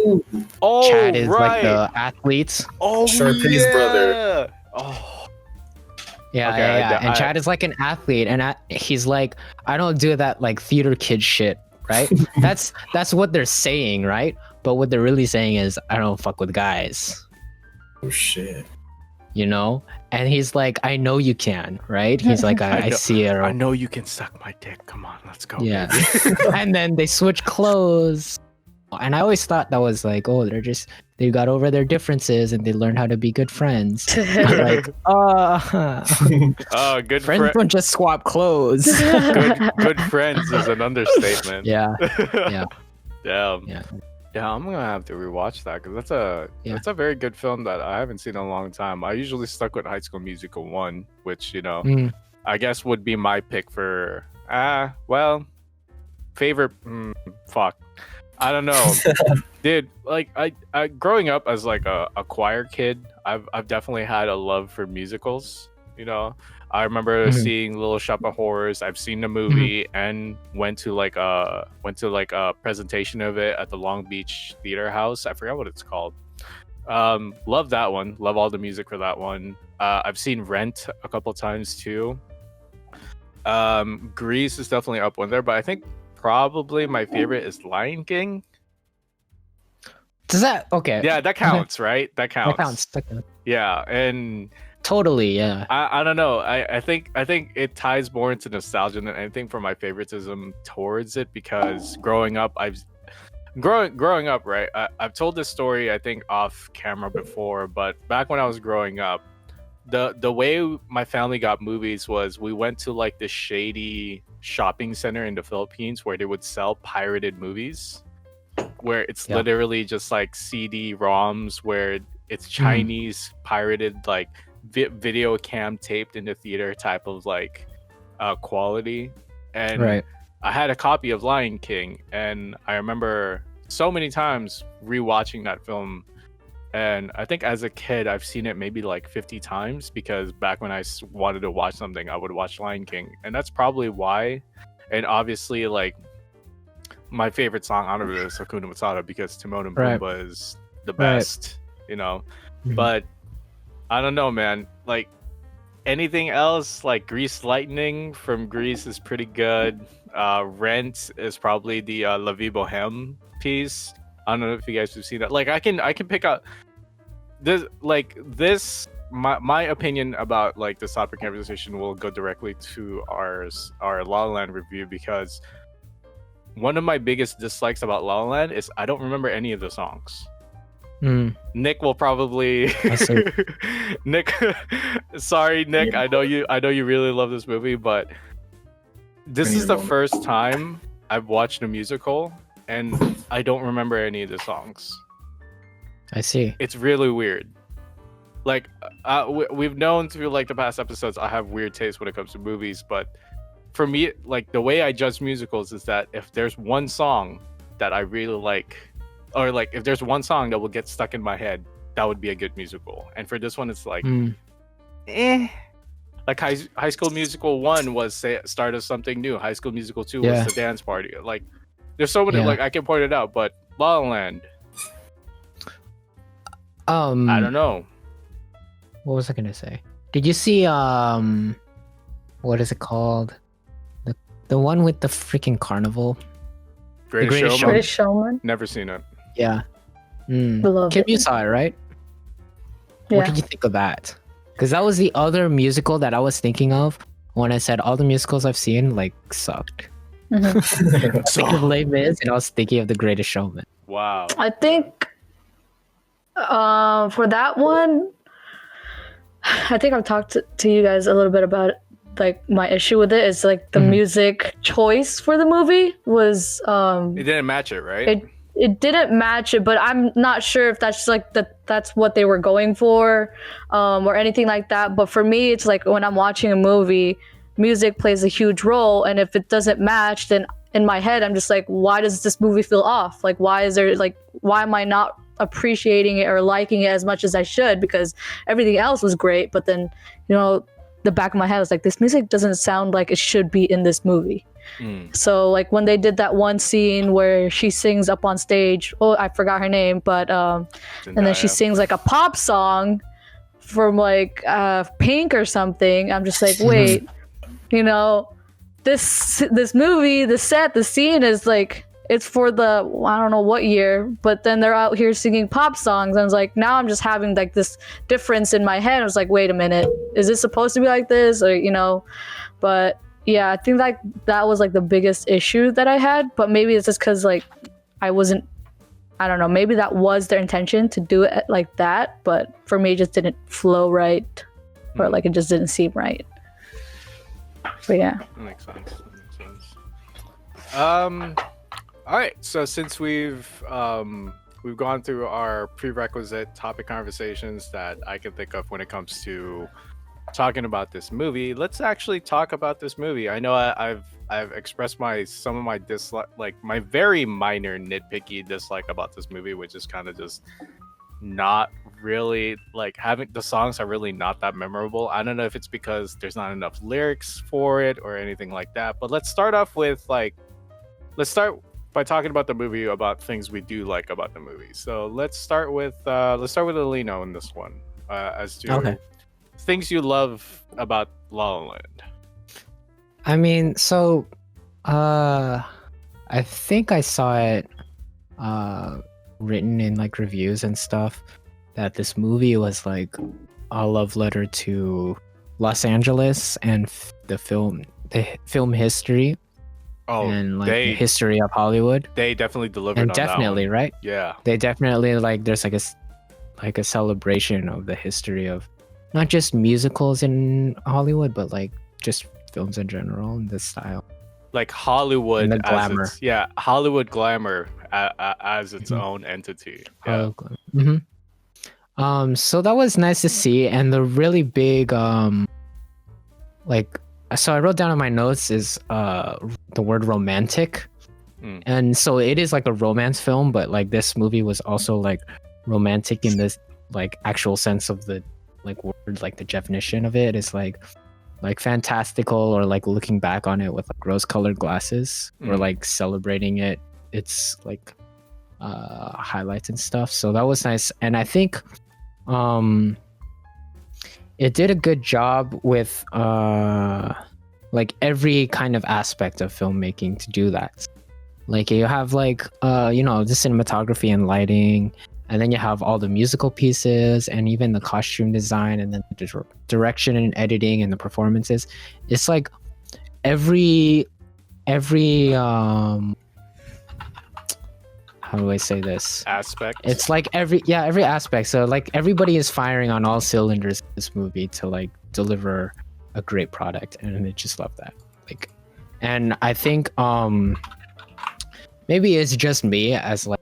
like the athlete. Oh, Sharpay's brother. Oh. Yeah, Okay, yeah. And Chad is like an athlete, and he's like, I don't do that like theater kid shit, right? that's what they're saying, right? But what they're really saying is, I don't fuck with guys. Oh shit. You know? And he's like, I know you can, right? He's like, I see it. I know you can suck my dick. Come on, let's go. Yeah. And then they switch clothes. And I always thought that was like, oh, they got over their differences and they learned how to be good friends. I'm like, good friends don't just swap clothes. good friends is an understatement. Yeah. Damn. Yeah. Yeah, I'm gonna have to rewatch that because that's a very good film that I haven't seen in a long time. I usually stuck with High School Musical 1, which I guess would be my pick for favorite. Fuck. I don't know, dude. Like I growing up as like a choir kid, I've definitely had a love for musicals. You know, I remember seeing Little Shop of Horrors. I've seen the movie and went to like a presentation of it at the Long Beach Theater House. I forgot what it's called. Love that one. Love all the music for that one. I've seen Rent a couple times too. Grease is definitely up one there, but I think probably my favorite is Lion King. Does that okay? Yeah, that counts, right? That counts. That counts. Yeah, and totally, yeah. I don't know. I think it ties more into nostalgia than anything for my favoritism towards it because growing up, right? I've told this story I think off camera before, but back when I was growing up, the way my family got movies was we went to like this shady shopping center in the Philippines where they would sell pirated movies, where it's literally just like CD-ROMs where it's Chinese pirated like video cam taped in the theater type of like quality. And I had a copy of Lion King, and I remember so many times rewatching that film. And I think as a kid, I've seen it maybe like 50 times because back when I wanted to watch something, I would watch Lion King. And that's probably why. And obviously, like, my favorite song out of it is Hakuna Matata because Timon and Pumbaa is the best, you know. But I don't know, man. Like, anything else, like Grease Lightning from Grease is pretty good. Rent is probably the La Vie Boheme piece. I don't know if you guys have seen that. Like, I can pick out this. My opinion about like this topic conversation will go directly to our La La Land review because one of my biggest dislikes about La La Land is I don't remember any of the songs. Nick will probably Nick. Sorry, Nick. I know you really love this movie, but this is the first time I've watched a musical and I don't remember any of the songs. I see. It's really weird. Like, we've known through like the past episodes, I have weird taste when it comes to movies, but for me, like the way I judge musicals is that if there's one song that I really like, or like if there's one song that will get stuck in my head, that would be a good musical. And for this one, it's like, Like High School Musical 1 was start of something new. High School Musical 2 was the dance party. Like, there's so many like I can point it out, but La La Land. I don't know. What was I gonna say? Did you see what is it called? The one with the freaking carnival? Greatest Showman. Never seen it. Yeah. Love Kim, it. you saw it, right? What did you think of that? Because that was the other musical that I was thinking of when I said all the musicals I've seen like sucked. I was thinking of Les Mis, and I was thinking of The Greatest Showman. Wow. I think for that one, I think I've talked to you guys a little bit about it like my issue with it is like the music choice for the movie was it didn't match it, right? It didn't match it, but I'm not sure if that's just like that's what they were going for, or anything like that. But for me, it's like when I'm watching a movie, music plays a huge role, and if it doesn't match, then in my head I'm just like, why does this movie feel off? Like, why am I not appreciating it or liking it as much as I should? Because everything else was great, but then, you know, the back of my head was like, this music doesn't sound like it should be in this movie. So like when they did that one scene where she sings up on stage, I forgot her name, but and then she sings like a pop song from like Pink or something. I'm just like, wait, you know, this movie, the scene is like, it's for the, I don't know what year, but then they're out here singing pop songs. And I was like, now I'm just having like this difference in my head. I was like, wait a minute, is this supposed to be like this? Or, you know, but yeah, I think like that was like the biggest issue that I had, but maybe it's just because like I don't know, maybe that was their intention to do it like that, but for me it just didn't flow right, or like it just didn't seem right. But yeah. That makes sense. All right, so since we've gone through our prerequisite topic conversations that I can think of when it comes to talking about this movie, let's actually talk about this movie. I know I've expressed some of my dislike, like my very minor nitpicky dislike about this movie, which is kind of just not really like having the songs are really not that memorable. I don't know if it's because there's not enough lyrics for it or anything like that. But let's start by talking about the movie, about things we do like about the movie. So let's start with Alino in this one, as to things you love about La La Land. I mean, so I think I saw it written in like reviews and stuff that this movie was like a love letter to Los Angeles and the film history. And like the history of Hollywood. They definitely delivered and on definitely that one. Right. Yeah, they definitely like there's like a celebration of the history of not just musicals in Hollywood, but like just films in general and the style, like Hollywood and the glamour. Hollywood glamour as its own entity. Yeah. So that was nice to see, and the really big like, so I wrote down in my notes is the word romantic, and so it is like a romance film, but like this movie was also like romantic in this like actual sense of the like word, like the definition of it is like fantastical, or like looking back on it with like rose-colored glasses, or like celebrating its like highlights and stuff. So that was nice, and I think it did a good job with like every kind of aspect of filmmaking to do that. Like you have like you know, the cinematography and lighting, and then you have all the musical pieces and even the costume design, and then the direction and editing and the performances. It's like every how do I say this? Aspect. It's like every aspect. So like everybody is firing on all cylinders in this movie to like deliver a great product, and I just love that. Like, and I think maybe it's just me as like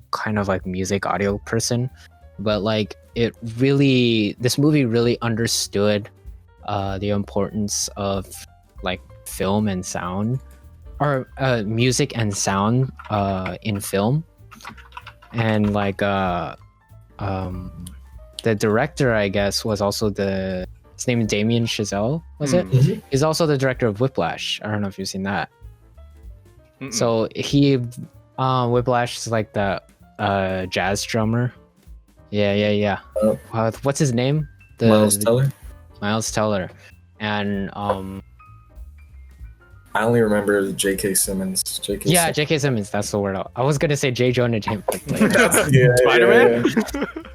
kind of like music audio person, but like this movie really understood the importance of like film and sound, or music and sound in film. And like the director, I guess, was also his name is Damien Chazelle, was it? He's also the director of Whiplash. I don't know if you've seen that. So he Whiplash is like the jazz drummer. Yeah. What's his name? Miles Teller. Miles Teller. And I only remember J.K. Simmons. J.K. Simmons. That's the word. I was gonna say J. Jonah James. Spider-Man.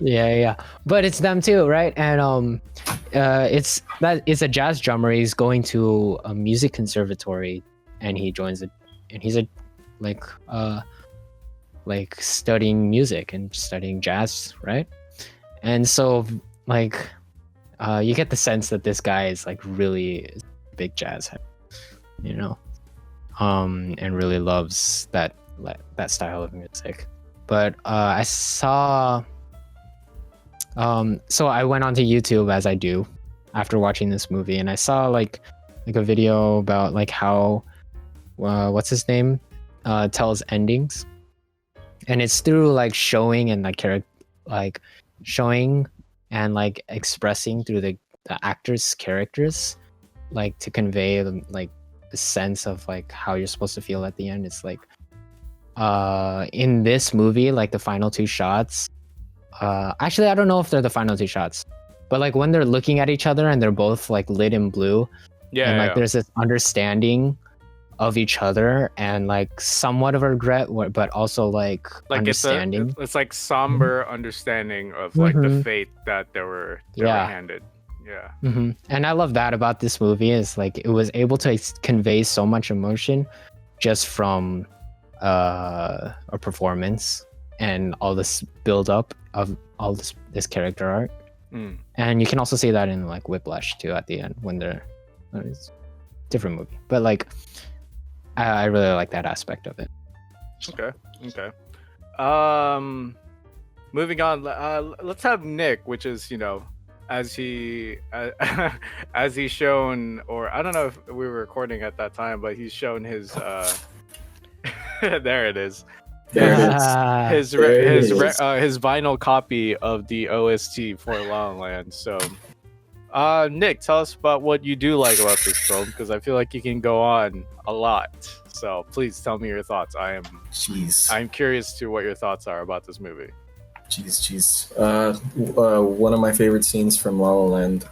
Yeah. But it's them too, right? And it's a jazz drummer. He's going to a music conservatory, and he joins it, and he's like studying music and studying jazz, right? And so like you get the sense that this guy is like really big jazz head, and really loves that style of music. But I saw, so I went onto YouTube, as I do after watching this movie, and I saw like a video about like how what's his name tells endings, and it's through like showing and like showing and like expressing through the actors' characters, like to convey like the sense of like how you're supposed to feel at the end. It's like in this movie, like the final two shots, actually I don't know if they're the final two shots, but like when they're looking at each other and they're both like lit in blue, and like there's this understanding of each other and like somewhat of a regret, but also like understanding. It's like somber understanding of like the fate that they were handed. Yeah. And I love that about this movie, is like it was able to convey so much emotion just from a performance and all this build up of all this character art. And you can also see that in like Whiplash too at the end when it's different movie, but like I really like that aspect of it. Okay. Moving on, let's have Nick, which is, as he's shown, or I don't know if we were recording at that time, but he's shown his there it is. His vinyl copy of the OST for La La Land. So Nick, tell us about what you do like about this film, because I feel like you can go on a lot. So please tell me your thoughts. I'm curious to what your thoughts are about this movie. One of my favorite scenes from La La Land,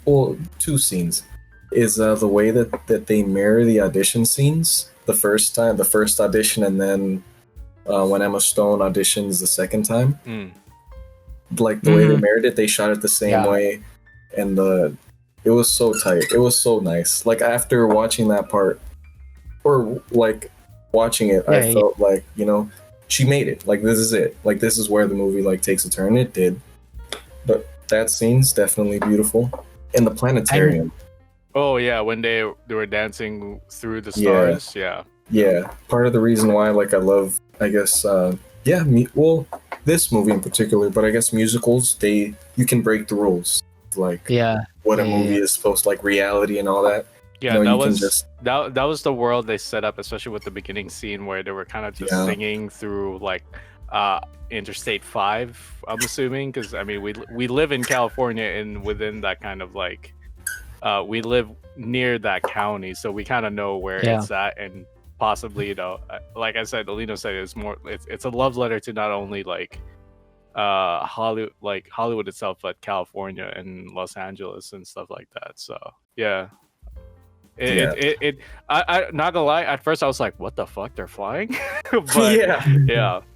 well, two scenes, is the way that they mirror the audition scenes. The first audition, and then when Emma Stone auditions the second time. Like the way they mirrored it, they shot it the same way. And it was so tight. It was so nice. Like after watching that part, or like watching it, I felt like, she made it. Like this is it. Like this is where the movie like takes a turn. It did. But that scene's definitely beautiful. In the planetarium. Oh yeah, when they were dancing through the stars. Yeah. Part of the reason why like I love, I guess, this movie in particular, but I guess musicals, you can break the rules. Like what a movie is supposed to, like reality and all that. Yeah, that was the world they set up, especially with the beginning scene where they were kind of just singing through like Interstate 5, I'm assuming, because I mean we live in California, and within that kind of like we live near that county, so we kind of know where it's at, and possibly, like I said, Alino said, it's a love letter to not only like Hollywood itself, but California and Los Angeles and stuff like that. So I not gonna lie, at first I was like, what the fuck, they're flying? But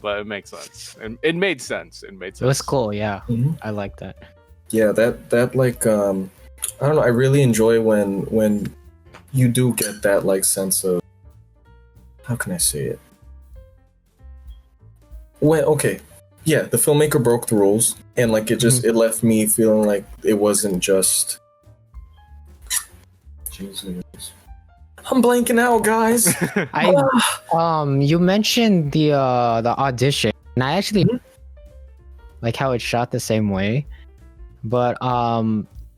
but it makes sense, and it made sense. It was cool. I like that. That like I don't know, I really enjoy when you do get that like sense of, how can I say it? The filmmaker broke the rules, and like it left me feeling like it wasn't just. Jesus, I'm blanking out, guys. You mentioned the audition, and I actually like how it's shot the same way, but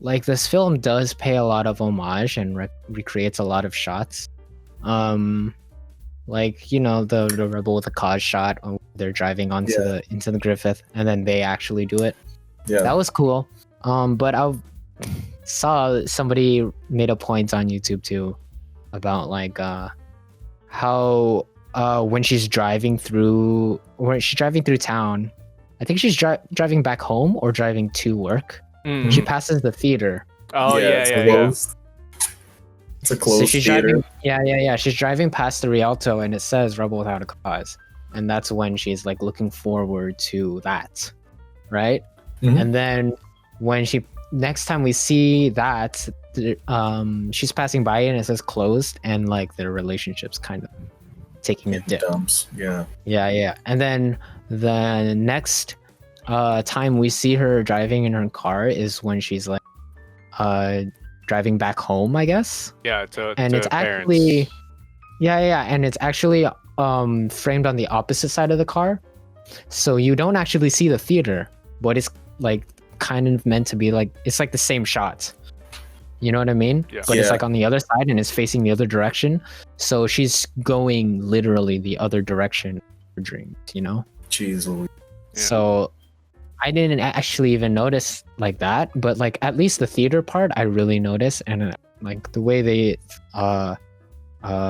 like this film does pay a lot of homage and recreates a lot of shots. Like the Rebel with the cause shot when they're driving into the Griffith, and then they actually do it. That was cool. But I saw somebody made a point on YouTube too about like how when she's driving through town, I think she's driving back home or driving to work. She passes the theater. It's a closed theater. She's driving past the Rialto, and it says Rebel Without a Cause, and that's when she's like looking forward to that, right? And then when next time we see that, she's passing by and it says closed, and like their relationship's kind of taking a dip. Dumps. Yeah. And then the next time we see her driving in her car is when she's like driving back home, I guess. Yeah, and to it's parents. actually and it's actually framed on the opposite side of the car, so you don't actually see the theater, but it's like kind of meant to be like it's like the same shot. You know what I mean? Yeah. But it's like on the other side and it's facing the other direction. So she's going literally the other direction of her dreams, you know? Jeez. Yeah. So I didn't actually even notice like that, but like at least the theater part I really noticed, and like the way they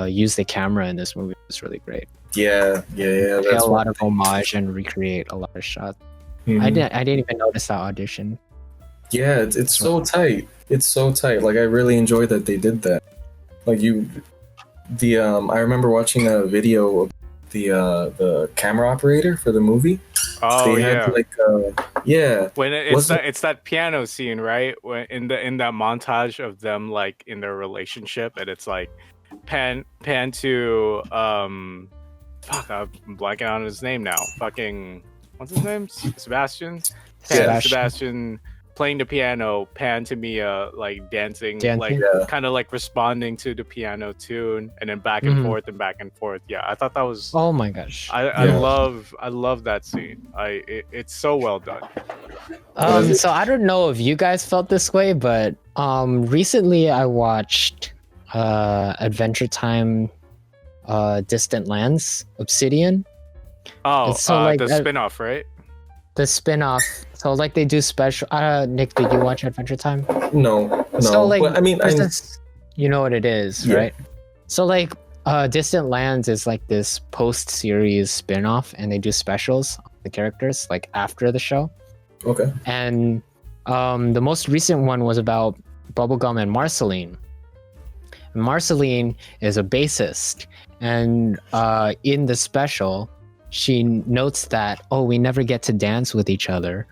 use the camera in this movie was really great. Yeah. They a lot of homage and recreate a lot of shots. Mm-hmm. I didn't even notice that audition. Yeah, it's so tight. It's so tight. Like I really enjoyed that they did that. Like I remember watching a video of the camera operator for the movie. Oh, they had when it's that piano scene, right? When in that montage of them like in their relationship, and it's like pan to I'm blanking on his name now. Fucking what's his name? Sebastian. Sebastian playing the piano, pan to Mia like dancing. Like kind of like responding to the piano tune, and then back and forth and back and forth. Yeah, I thought that was. Oh my gosh! I love that scene. It's so well done. So I don't know if you guys felt this way, but recently I watched Adventure Time, Distant Lands, Obsidian. Oh, so like the spin-off, right? The spin-off. So like they do special. Nick, did you watch Adventure Time? No. So like, well, I mean, you know what it is, right? So like, Distant Lands is like this post-series spin-off, and they do specials on the characters like after the show. Okay. And the most recent one was about Bubblegum and Marceline. Marceline is a bassist, and in the special, she notes that, we never get to dance with each other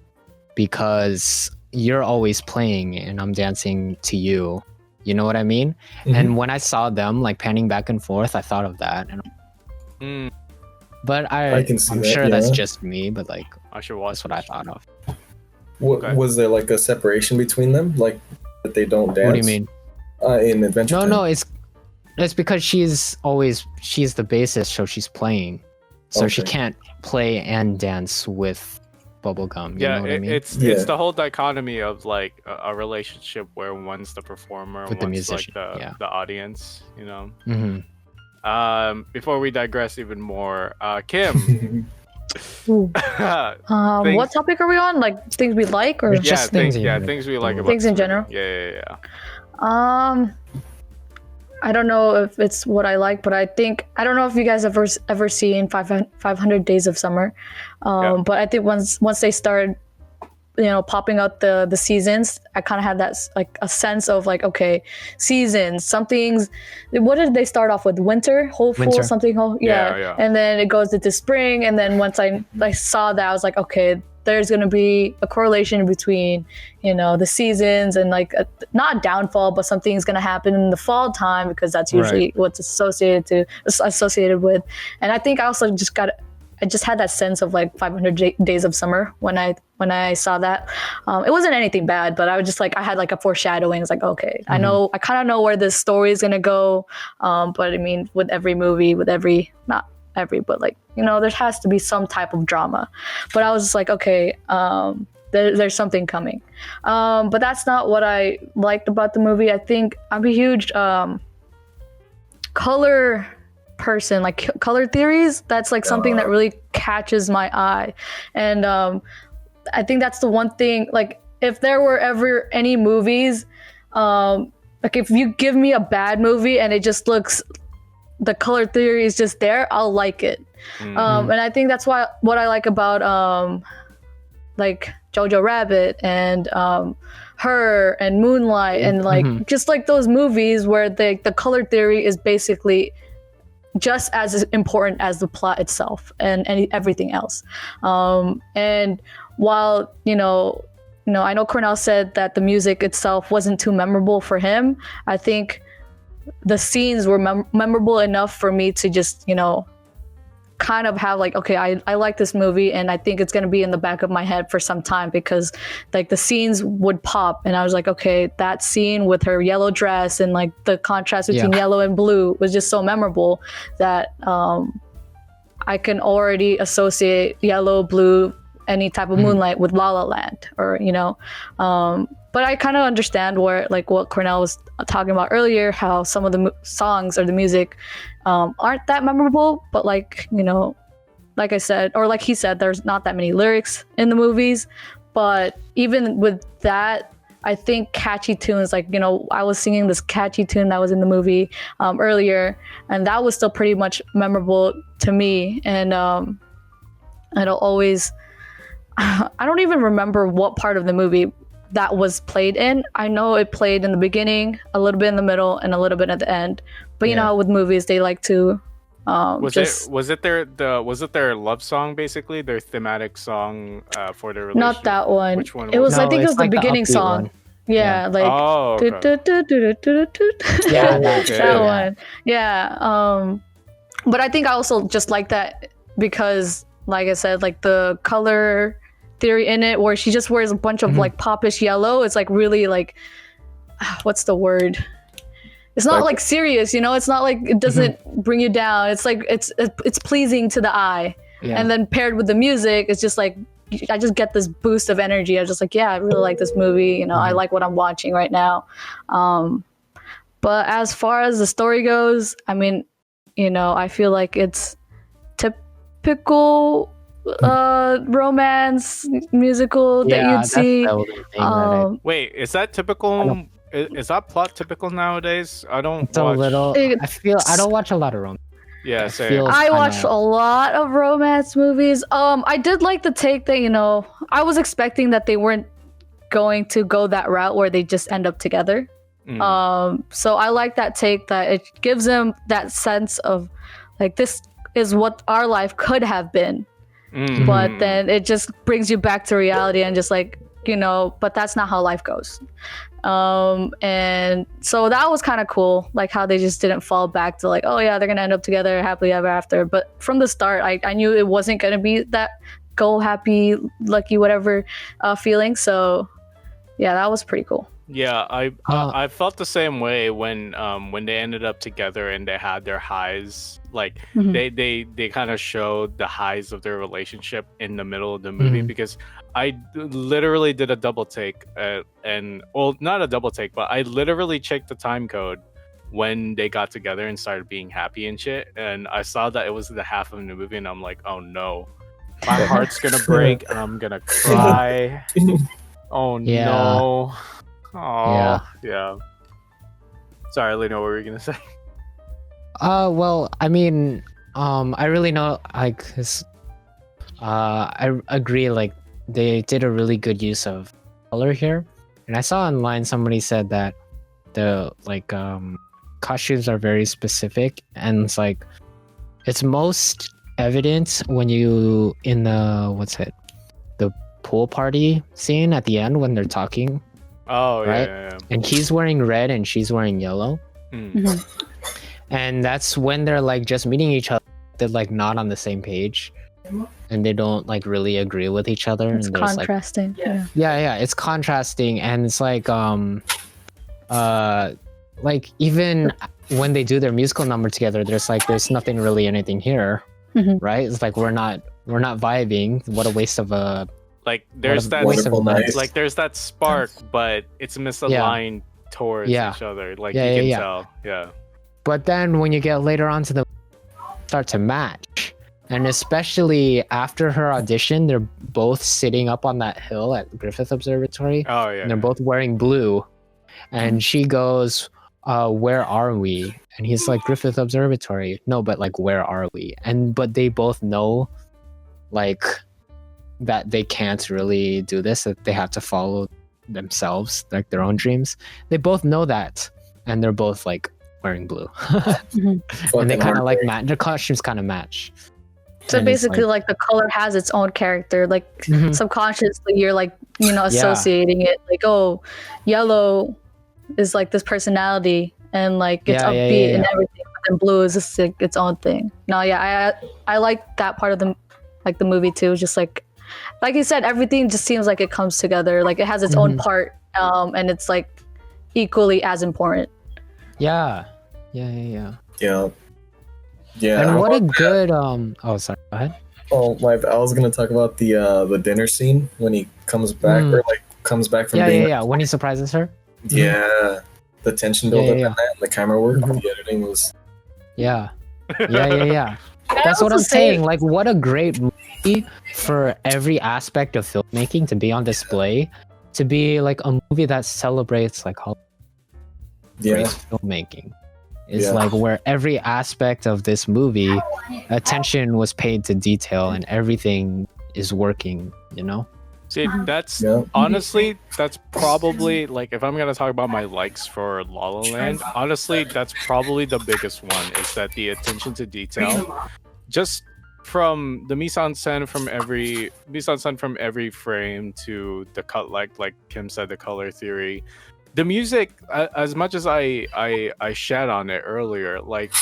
because you're always playing and I'm dancing to you. You know what I mean? Mm-hmm. And when I saw them like panning back and forth, I thought of that. But I'm sure that's just me, but like I should watch. That's what I thought of. Was there like a separation between them? Like that they don't dance? What do you mean? In Adventure Time? No, it's because she's the bassist, so she's playing. So she can't play and dance with Bubblegum. You know what I mean? It's the whole dichotomy of like a relationship where one's the performer and one's like the audience. You know. Mm-hmm. Before we digress even more, Kim. What topic are we on? Like things we like, or just things we like about things in general? Yeah. I don't know if it's what I like, but I don't know if you guys ever seen 500 Days of Summer. But I think once they started, popping out the seasons, I kind of had that like a sense of like, okay, seasons, something's. What did they start off with? Winter, Winter. something. Yeah. And then it goes into spring, and then once I saw that, I was like, okay, there's going to be a correlation between, the seasons and like not a downfall, but something's going to happen in the fall time because that's usually what's associated with. And I think I also I just had that sense of like 500 Days of Summer when I saw that. It wasn't anything bad, but I was just like, I had like a foreshadowing. It's like, okay, I kind of know where this story is going to go. But I mean, with every movie, not every, but like, there has to be some type of drama. But I was just like, okay, there's something coming. But that's not what I liked about the movie. I think I'm a huge color person, like color theories. That's like something that really catches my eye. And I think that's the one thing, like if there were ever any movies, like if you give me a bad movie and it just looks, the color theory is just there, I'll like it. And I think that's what I like about like Jojo Rabbit and Her and Moonlight and like just like those movies where the color theory is basically just as important as the plot itself and everything else. And while I know Cornell said that the music itself wasn't too memorable for him, I think the scenes were memorable enough for me to just, kind of have like, okay, I like this movie and I think it's going to be in the back of my head for some time, because like the scenes would pop and I was like, okay, that scene with her yellow dress and like the contrast between yellow and blue was just so memorable that I can already associate yellow, blue, any type of moonlight with La La Land, or but I kind of understand where, like what Cornell was talking about earlier, how some of the songs or the music aren't that memorable, but like, like I said, or like he said, there's not that many lyrics in the movies. But even with that, I think catchy tunes, like, I was singing this catchy tune that was in the movie earlier, and that was still pretty much memorable to me. And it'll always, I don't even remember what part of the movie that was played in. I know it played in the beginning, a little bit in the middle, and a little bit at the end. But you know how with movies they like to was it their love song, basically their thematic song for their relationship? Not that one. Which one? It was I think it was the beginning song. Yeah, like that one. Yeah. But I think I also just like that because, like I said, like the color theory in it, where she just wears a bunch of like popish yellow. It's like really like, what's the word? It's not like serious, it's not like it doesn't bring you down. It's like it's pleasing to the eye. Yeah. And then paired with the music, it's just like I just get this boost of energy. I'm just like, yeah, I really like this movie. I like what I'm watching right now. But as far as the story goes, I mean, I feel like it's typical romance musical that you'd see. Wait, is that typical? Is that plot typical nowadays? I don't. It's watch. A little. I don't watch a lot of romance. Yeah, same. I watched a lot of romance movies. I did like the take that I was expecting that they weren't going to go that route where they just end up together. So I like that take, that it gives them that sense of like, this is what our life could have been. But then it just brings you back to reality and just like, but that's not how life goes. And so that was kind of cool, like how they just didn't fall back to like, oh yeah, they're gonna end up together happily ever after. But from the start, I knew it wasn't gonna be that go happy, lucky, whatever feeling. So yeah, that was pretty cool. Yeah, I felt the same way when they ended up together and they had their highs. Like they kind of showed the highs of their relationship in the middle of the movie, because I literally did a double take not a double take, but I literally checked the time code when they got together and started being happy and shit, and I saw that it was the half of the movie, and I'm like, oh no, my heart's gonna break and I'm gonna cry. Oh no. Oh yeah. Sorry, Lena, what were you gonna say? Well, I mean, I really know, like, I agree, like, they did a really good use of color here. And I saw online somebody said that the, like, costumes are very specific, and it's like, it's most evident when you, in the, the pool party scene at the end when they're talking. Oh, right? Yeah. And he's wearing red and she's wearing yellow. And that's when they're like just meeting each other. They're like not on the same page, and they don't like really agree with each other. It's and contrasting. Like, yeah, it's contrasting, and it's like like even when they do their musical number together, there's nothing really anything here, right? It's like we're not vibing. What a waste of a. Like there's that like there's that spark, but it's misaligned towards each other. Like you can tell. Yeah. But then when you get later on to the start to match, and especially after her audition, they're both sitting up on that hill at Griffith Observatory. Oh yeah. And they're both wearing blue, and she goes, "Where are we?" And he's like, "Griffith Observatory." No, but like, where are we? But they both know, like, that they can't really do this, that they have to follow themselves, like their own dreams. They both know that, and they're both like wearing blue. And they kind of like match, their costumes kind of match. So and basically like the color has its own character, like subconsciously you're like, associating it, like, oh, yellow is like this personality and like it's upbeat and everything, but and blue is just like its own thing. No, yeah, I like that part of the movie too. Just like you said, everything just seems like it comes together. Like it has its own part, and it's like equally as important. Yeah. Yeah. And what a good oh, sorry, go ahead. Oh, I was gonna talk about the dinner scene when he comes back or like comes back from being when he surprises her. Yeah, the tension build up in that, and the camera work, the editing was. Yeah. That's what I'm saying. Like, what a great movie for every aspect of filmmaking to be on display, to be like a movie that celebrates like great filmmaking. Is like where every aspect of this movie, attention was paid to detail, and everything is working. You know. See, that's honestly, that's probably like if I'm gonna talk about my likes for La La Land, honestly, that's probably the biggest one. Is that the attention to detail, just from the mise en scène from every frame to the cut, like Kim said, the color theory. The music, as much as I shat on it earlier, like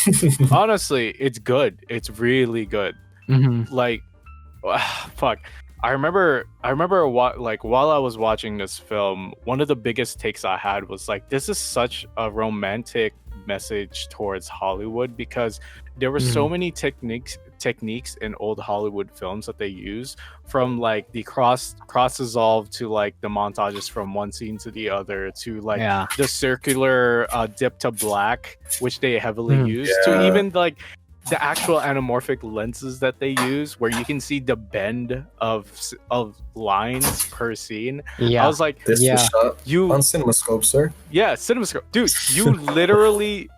honestly, it's good. It's really good. Like, fuck. I remember while I was watching this film, one of the biggest takes I had was like, this is such a romantic message towards Hollywood, because there were so many techniques in old Hollywood films that they use, from like the cross dissolve to like the montages from one scene to the other, to like the circular dip to black, which they heavily use, to even like the actual anamorphic lenses that they use, where you can see the bend of lines per scene. I was like, this was shot on CinemaScope, sir. Yeah, CinemaScope, dude. You literally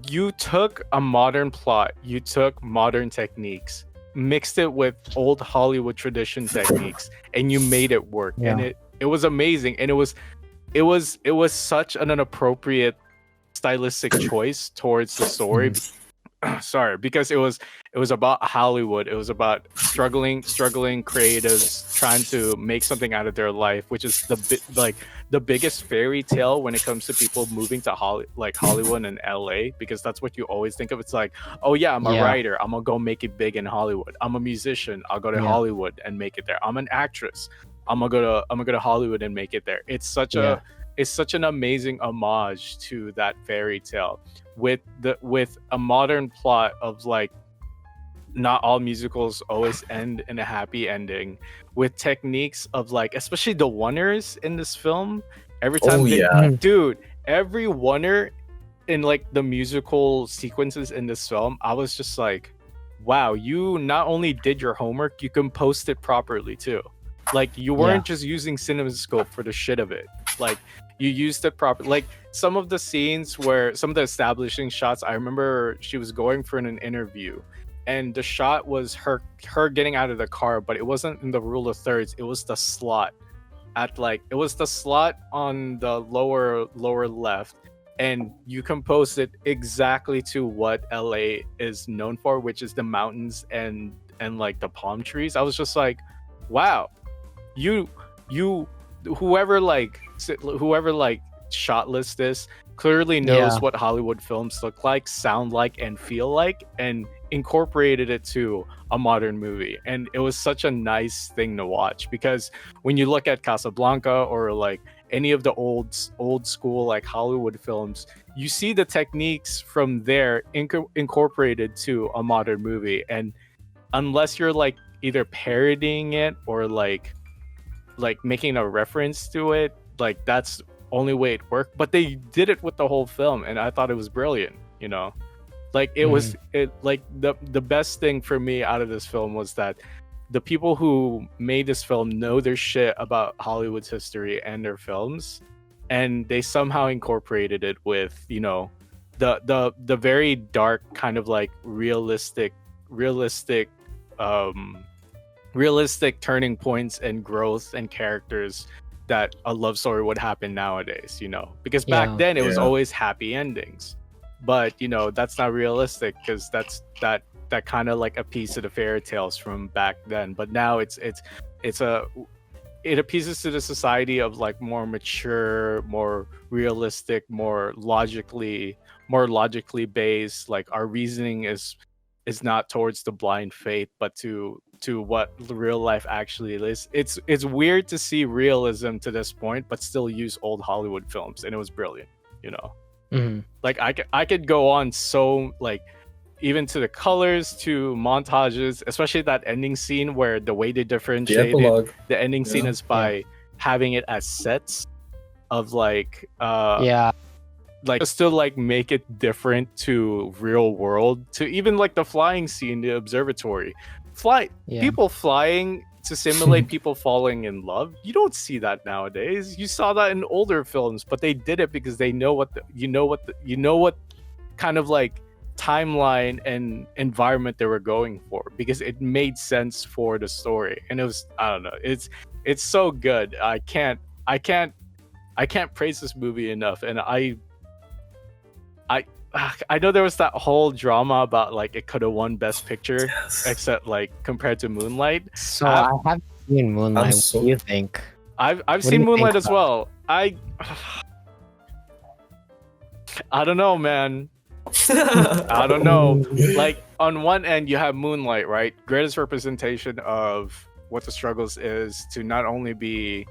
you took a modern plot, you took modern techniques, mixed it with old Hollywood tradition techniques, and you made it work. And it was amazing. And it was such an appropriate stylistic choice towards the story. Sorry, because it was about Hollywood. It was about struggling creatives trying to make something out of their life, which is the biggest fairy tale when it comes to people moving to Hollywood and LA, because that's what you always think of. It's like, oh yeah, I'm a writer, I'm gonna go make it big in Hollywood. I'm a musician, I'll go to Hollywood and make it there. I'm an actress, I'm gonna go to Hollywood and make it there. It's such an amazing homage to that fairy tale, with a modern plot of like, not all musicals always end in a happy ending, with techniques of like, especially the oneers in this film. Every time dude, every oneer in like the musical sequences in this film, I was just like, wow, you not only did your homework, you composed it properly too. Like, you weren't just using CinemaScope for the shit of it. Like, you used it properly. Like, some of the scenes where some of the establishing shots, I remember she was going for an interview, and the shot was her getting out of the car, but it wasn't in the rule of thirds. It was the slot on the lower left, and you composed it exactly to what LA is known for, which is the mountains and like the palm trees. I was just like, wow, whoever shot list this clearly knows what Hollywood films look like, sound like, and feel like, and incorporated it to a modern movie. And it was such a nice thing to watch, because when you look at Casablanca or like any of the old school like Hollywood films, you see the techniques from there incorporated to a modern movie. And unless you're like either parodying it or like making a reference to it, like that's only way it worked. But they did it with the whole film, and I thought it was brilliant, you know. Like it was like the best thing for me out of this film was that the people who made this film know their shit about Hollywood's history and their films, and they somehow incorporated it with, you know, the very dark kind of like realistic turning points and growth and characters that a love story would happen nowadays, you know, because back then it was always happy endings. But, you know, that's not realistic, because that's that kind of like a piece of the fairy tales from back then. But now it's it appeases to the society of like more mature, more realistic, more logically based. Like our reasoning is not towards the blind faith, but to what real life actually is. It's weird to see realism to this point, but still use old Hollywood films, and it was brilliant. You know, like I could go on so like. Even to the colors, to montages, especially that ending scene where the way they differentiate the ending scene is by having it as sets of like like just to like make it different to real world, to even like the flying scene, the observatory, people flying to simulate people falling in love. You don't see that nowadays. You saw that in older films, but they did it because they know what kind of like timeline and environment they were going for, because it made sense for the story. And it was, I don't know, it's so good. I can't praise this movie enough. And I know there was that whole drama about like it could have won Best Picture, except like compared to Moonlight. So I have seen Moonlight. What do you think? I've seen Moonlight as well. I don't know, man. I don't know. Like on one end you have Moonlight, right? Greatest representation of what the struggles is to not only be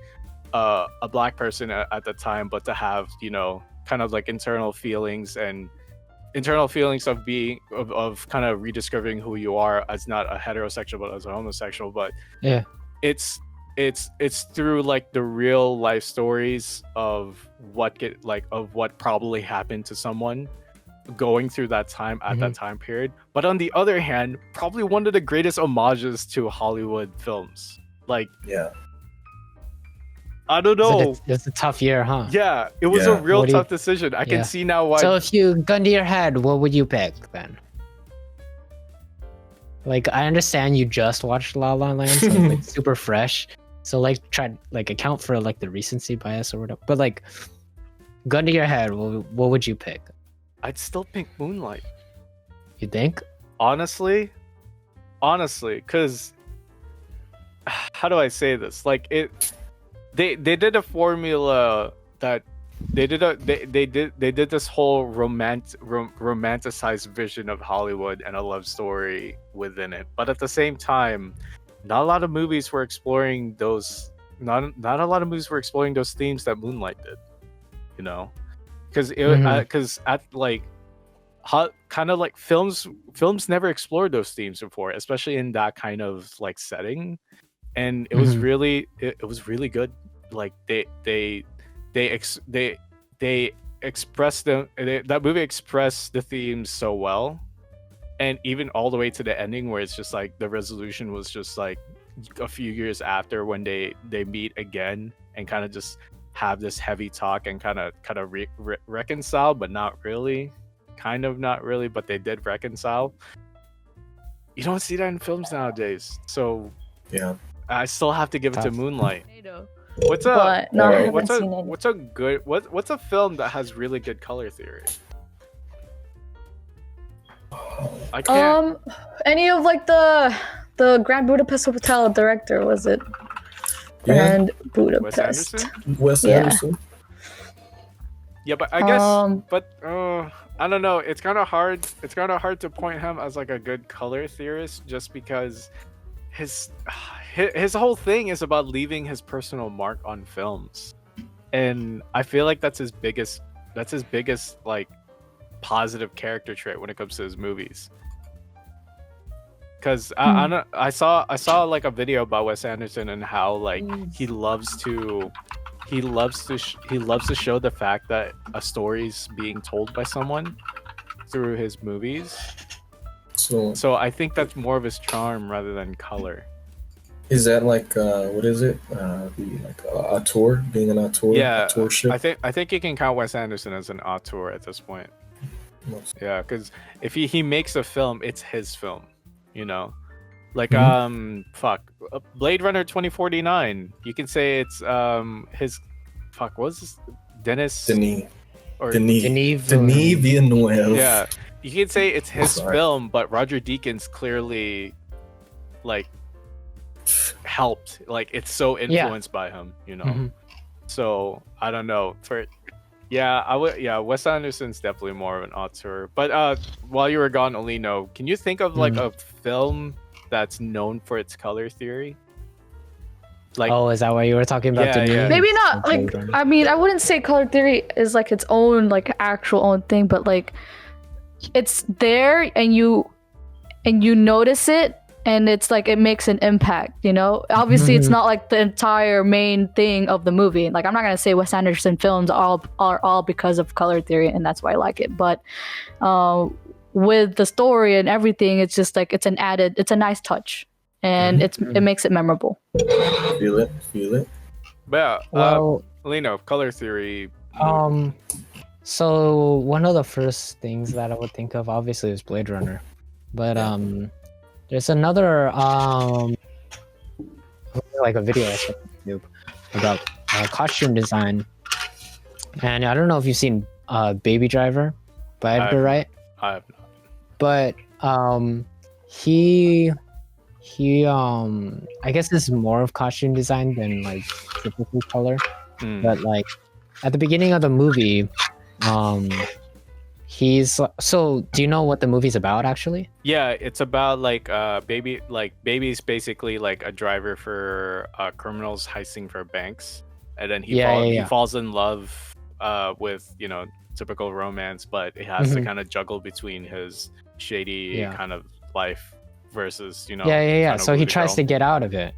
a black person at the time, but to have, you know, kind of like internal feelings of being of kind of rediscovering who you are as not a heterosexual but as a homosexual. But yeah, it's through like the real life stories of what probably happened to someone going through that time at that time period. But on the other hand, probably one of the greatest homages to Hollywood films. Like, I don't know. It's a tough year, huh? Yeah, it was a real tough decision. I can see now why. So if you gun to your head, what would you pick then? Like, I understand you just watched La La Land, so like super fresh. So like try like account for like the recency bias or whatever. But like, gun to your head, what would you pick? I'd still pick Moonlight. You think? Honestly, because how do I say this? Like they did a formula that they did this whole romanticized vision of Hollywood and a love story within it. But at the same time, not a lot of movies were exploring those. Not a lot of movies were exploring those themes that Moonlight did. You know. Because at like kind of like films never explored those themes before, especially in that kind of like setting, and it was really good. Like they expressed them. That movie expressed the themes so well, and even all the way to the ending where it's just like the resolution was just like a few years after when they meet again and kind of just have this heavy talk and kind of reconcile, but not really, but they did reconcile. You don't see that in films nowadays, so yeah, I still have to give it to Moonlight. What's a film that has really good color theory? I can't. Any of like the Grand Budapest Hotel director, was it? And Budapest. Wes Anderson. Yeah, but I guess, I don't know. It's kind of hard. It's kind of hard to point him as like a good color theorist, just because his whole thing is about leaving his personal mark on films, and I feel like that's his biggest like positive character trait when it comes to his movies. Because I saw like a video about Wes Anderson and how like he loves to show the fact that a story's being told by someone through his movies. So I think that's more of his charm rather than color. Is that like what is it? Like auteur, being an auteur? Yeah, auteurship? I think you can count Wes Anderson as an auteur at this point. Yeah, because if he makes a film, it's his film. You know, like Blade Runner 2049. You can say it's his. What was this? Denis Villeneuve. Yeah, you can say it's his film, but Roger Deakins clearly, like, helped. Like it's so influenced by him, you know. Mm-hmm. So I don't know. I would. Yeah, Wes Anderson's definitely more of an auteur. But while you were gone, Alino, can you think of like a film that's known for its color theory? Like, oh, is that what you were talking about? Maybe not. Like, I mean, I wouldn't say color theory is like its own like actual own thing, but like it's there and you notice it. And it's like it makes an impact, you know. Obviously, it's not like the entire main thing of the movie. Like I'm not gonna say Wes Anderson films are all because of color theory, and that's why I like it. But with the story and everything, it's just like it's a nice touch, and it makes it memorable. Feel it. Yeah. Well, Lino, color theory. So one of the first things that I would think of, obviously, is Blade Runner, but there's another like a video I saw on YouTube about costume design, and I don't know if you've seen Baby Driver by Edgar Wright. I have not. But he I guess this is more of costume design than like typical color. But like at the beginning of the movie, so do you know what the movie's about actually? Yeah, it's about like baby's basically like a driver for criminals heisting for banks, and then he falls in love with, you know, typical romance, but he has to kind of juggle between his shady kind of life versus, you know, so he tries to get out of it.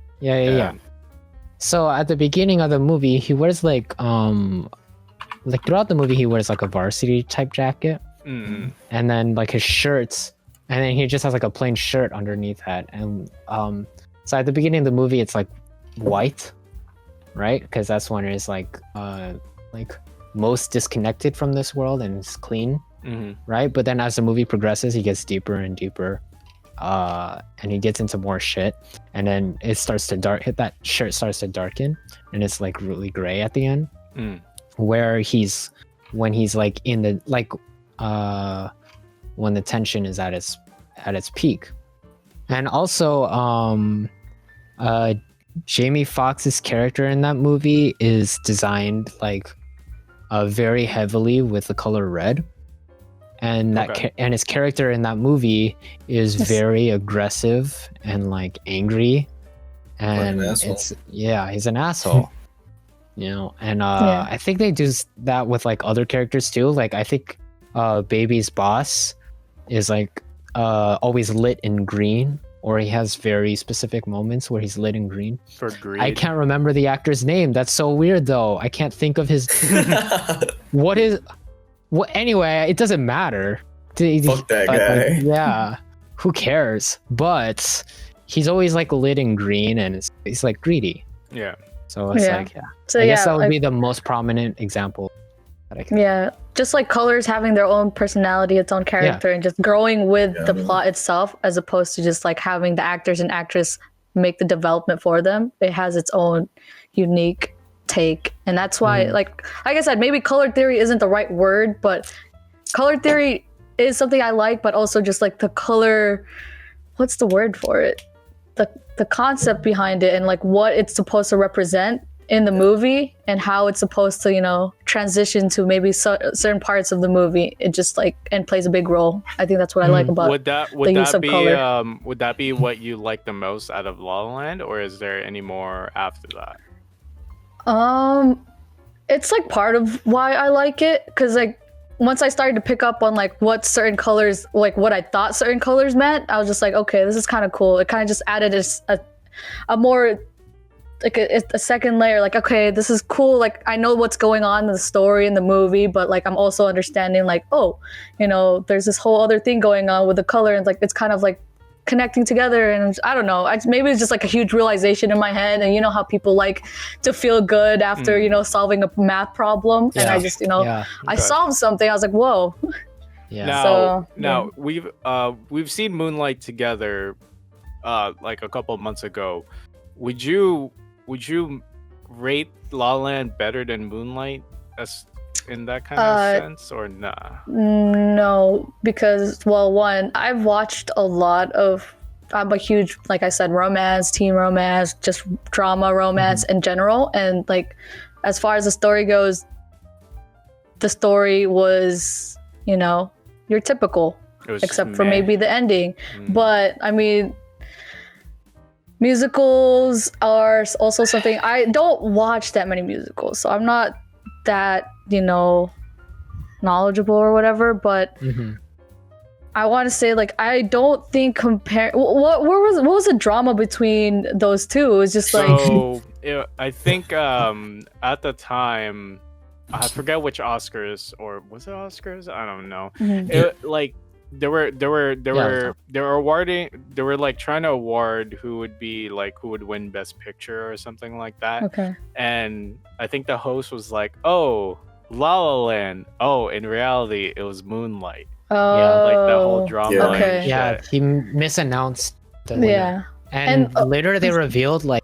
So at the beginning of the movie, he wears like throughout the movie he wears like a varsity type jacket, and then like his shirts, and then he just has like a plain shirt underneath that. And so at the beginning of the movie it's like white, right? Because that's when it's like most disconnected from this world and it's clean, right? But then as the movie progresses, he gets deeper and deeper, and he gets into more shit, and then it starts to that shirt starts to darken, and it's like really gray at the end, where when he's like in the like when the tension is at its peak. And also Jamie Foxx's character in that movie is designed like very heavily with the color red, and and his character in that movie is very aggressive and like angry, and he's an asshole. You know, and I think they do that with like other characters too. Like I think Baby's boss is like always lit in green, or he has very specific moments where he's lit in green. For greed. I can't remember the actor's name. That's so weird though. I can't think of his anyway, it doesn't matter. Fuck that guy. Yeah. Who cares? But he's always like lit in green, and he's like greedy. Yeah. So it's so I guess that would be the most prominent example that I can just like colors having their own personality, its own character, and just growing with the plot itself, as opposed to just like having the actors and actress make the development for them. It has its own unique take, and that's why like I said, maybe color theory isn't the right word, but color theory is something I like, but also just like the color, what's the word for it? The concept behind it, and like what it's supposed to represent in the movie, and how it's supposed to, you know, transition to maybe certain parts of the movie. It just like and plays a big role. I think that's what I like about the use of color. Would that be what you like the most out of La La Land, or is there any more after that? It's like part of why I like it, because like once I started to pick up on like what certain colors, like what I thought certain colors meant, I was just like, okay, this is kind of cool. It kind of just added a more like a second layer. Like, okay, this is cool. Like I know what's going on in the story in the movie, but like I'm also understanding like, oh, you know, there's this whole other thing going on with the color, and like it's kind of like connecting together. And I don't know, maybe it's just like a huge realization in my head. And you know how people like to feel good after you know, solving a math problem, and I just, you know, I solved something. I was like, whoa. Now we've seen Moonlight together like a couple of months ago. Would you rate La La Land better than Moonlight as in that kind of sense, or nah? No, because, well, one, I've watched a lot of I'm a huge, like I said, romance, teen romance, just drama romance in general. And like, as far as the story goes, the story was, you know, your typical, except for maybe the ending. But I mean, musicals are also something, I don't watch that many musicals, so I'm not that, you know, knowledgeable or whatever, but I want to say, like, I don't think what was the drama between those two? It was just like, so I think at the time, I forget which Oscars, or was it Oscars? I don't know. It, like, they were awarding, they were like trying to award who would win Best Picture or something like that. Okay. And I think the host was like, "Oh, La La Land." Oh, in reality, it was Moonlight. Oh, yeah, like the whole drama. Yeah. Okay. Yeah, he misanounced the winner. Yeah. And later they revealed, like,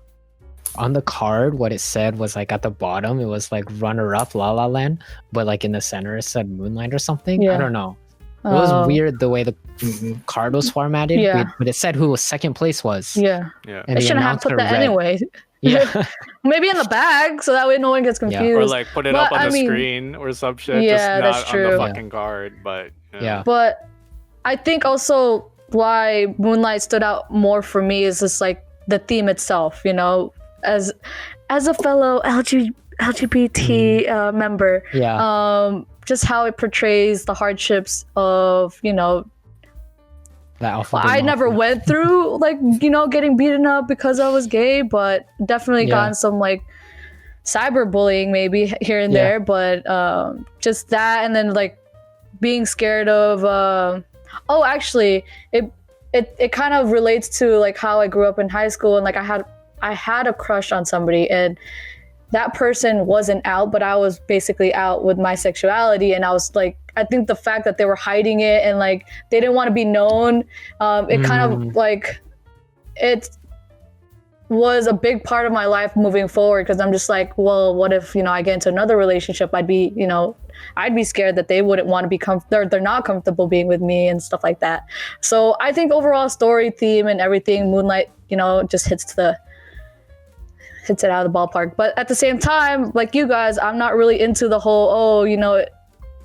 on the card, what it said was, like, at the bottom, it was like runner-up La La Land, but like in the center it said Moonlight or something. Yeah. I don't know. It was weird the way the card was formatted, but it said who second place was. Yeah. And they shouldn't have put that anyway. Yeah. Maybe in the bag, so that way no one gets confused. Or like put it up on the screen or some shit. Yeah, just that's not on true. the fucking card, but Yeah. But I think also why Moonlight stood out more for me is just like the theme itself, you know, as a fellow LGBT member. Yeah. Just how it portrays the hardships of, you know, I never went through, like, you know, getting beaten up because I was gay, but definitely gotten some, like, cyberbullying maybe here and there, but just that, and then like being scared of actually it kind of relates to like how I grew up in high school, and like I had a crush on somebody, and that person wasn't out, but I was basically out with my sexuality, and I was like, I think the fact that they were hiding it and like they didn't want to be known, it kind of like, it was a big part of my life moving forward, because I'm just like, well, what if, you know, I get into another relationship, I'd be scared that they wouldn't want to be they're not comfortable being with me and stuff like that. So I think overall story, theme, and everything, Moonlight, you know, just hits it out of the ballpark. But at the same time, like you guys, I'm not really into the whole, you know,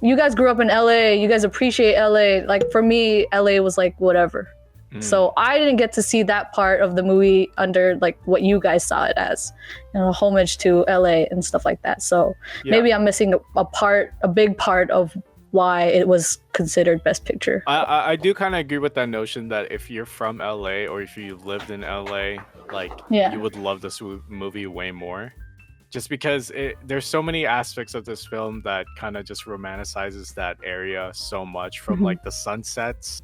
you guys grew up in LA, you guys appreciate LA. Like for me, LA was like whatever. So I didn't get to see that part of the movie under like what you guys saw it as, you know, homage to LA and stuff like that. So maybe I'm missing a big part of why it was considered Best Picture. I do kind of agree with that notion that if you're from LA or if you lived in LA, like you would love this movie way more, just because there's so many aspects of this film that kind of just romanticizes that area so much, from like the sunsets,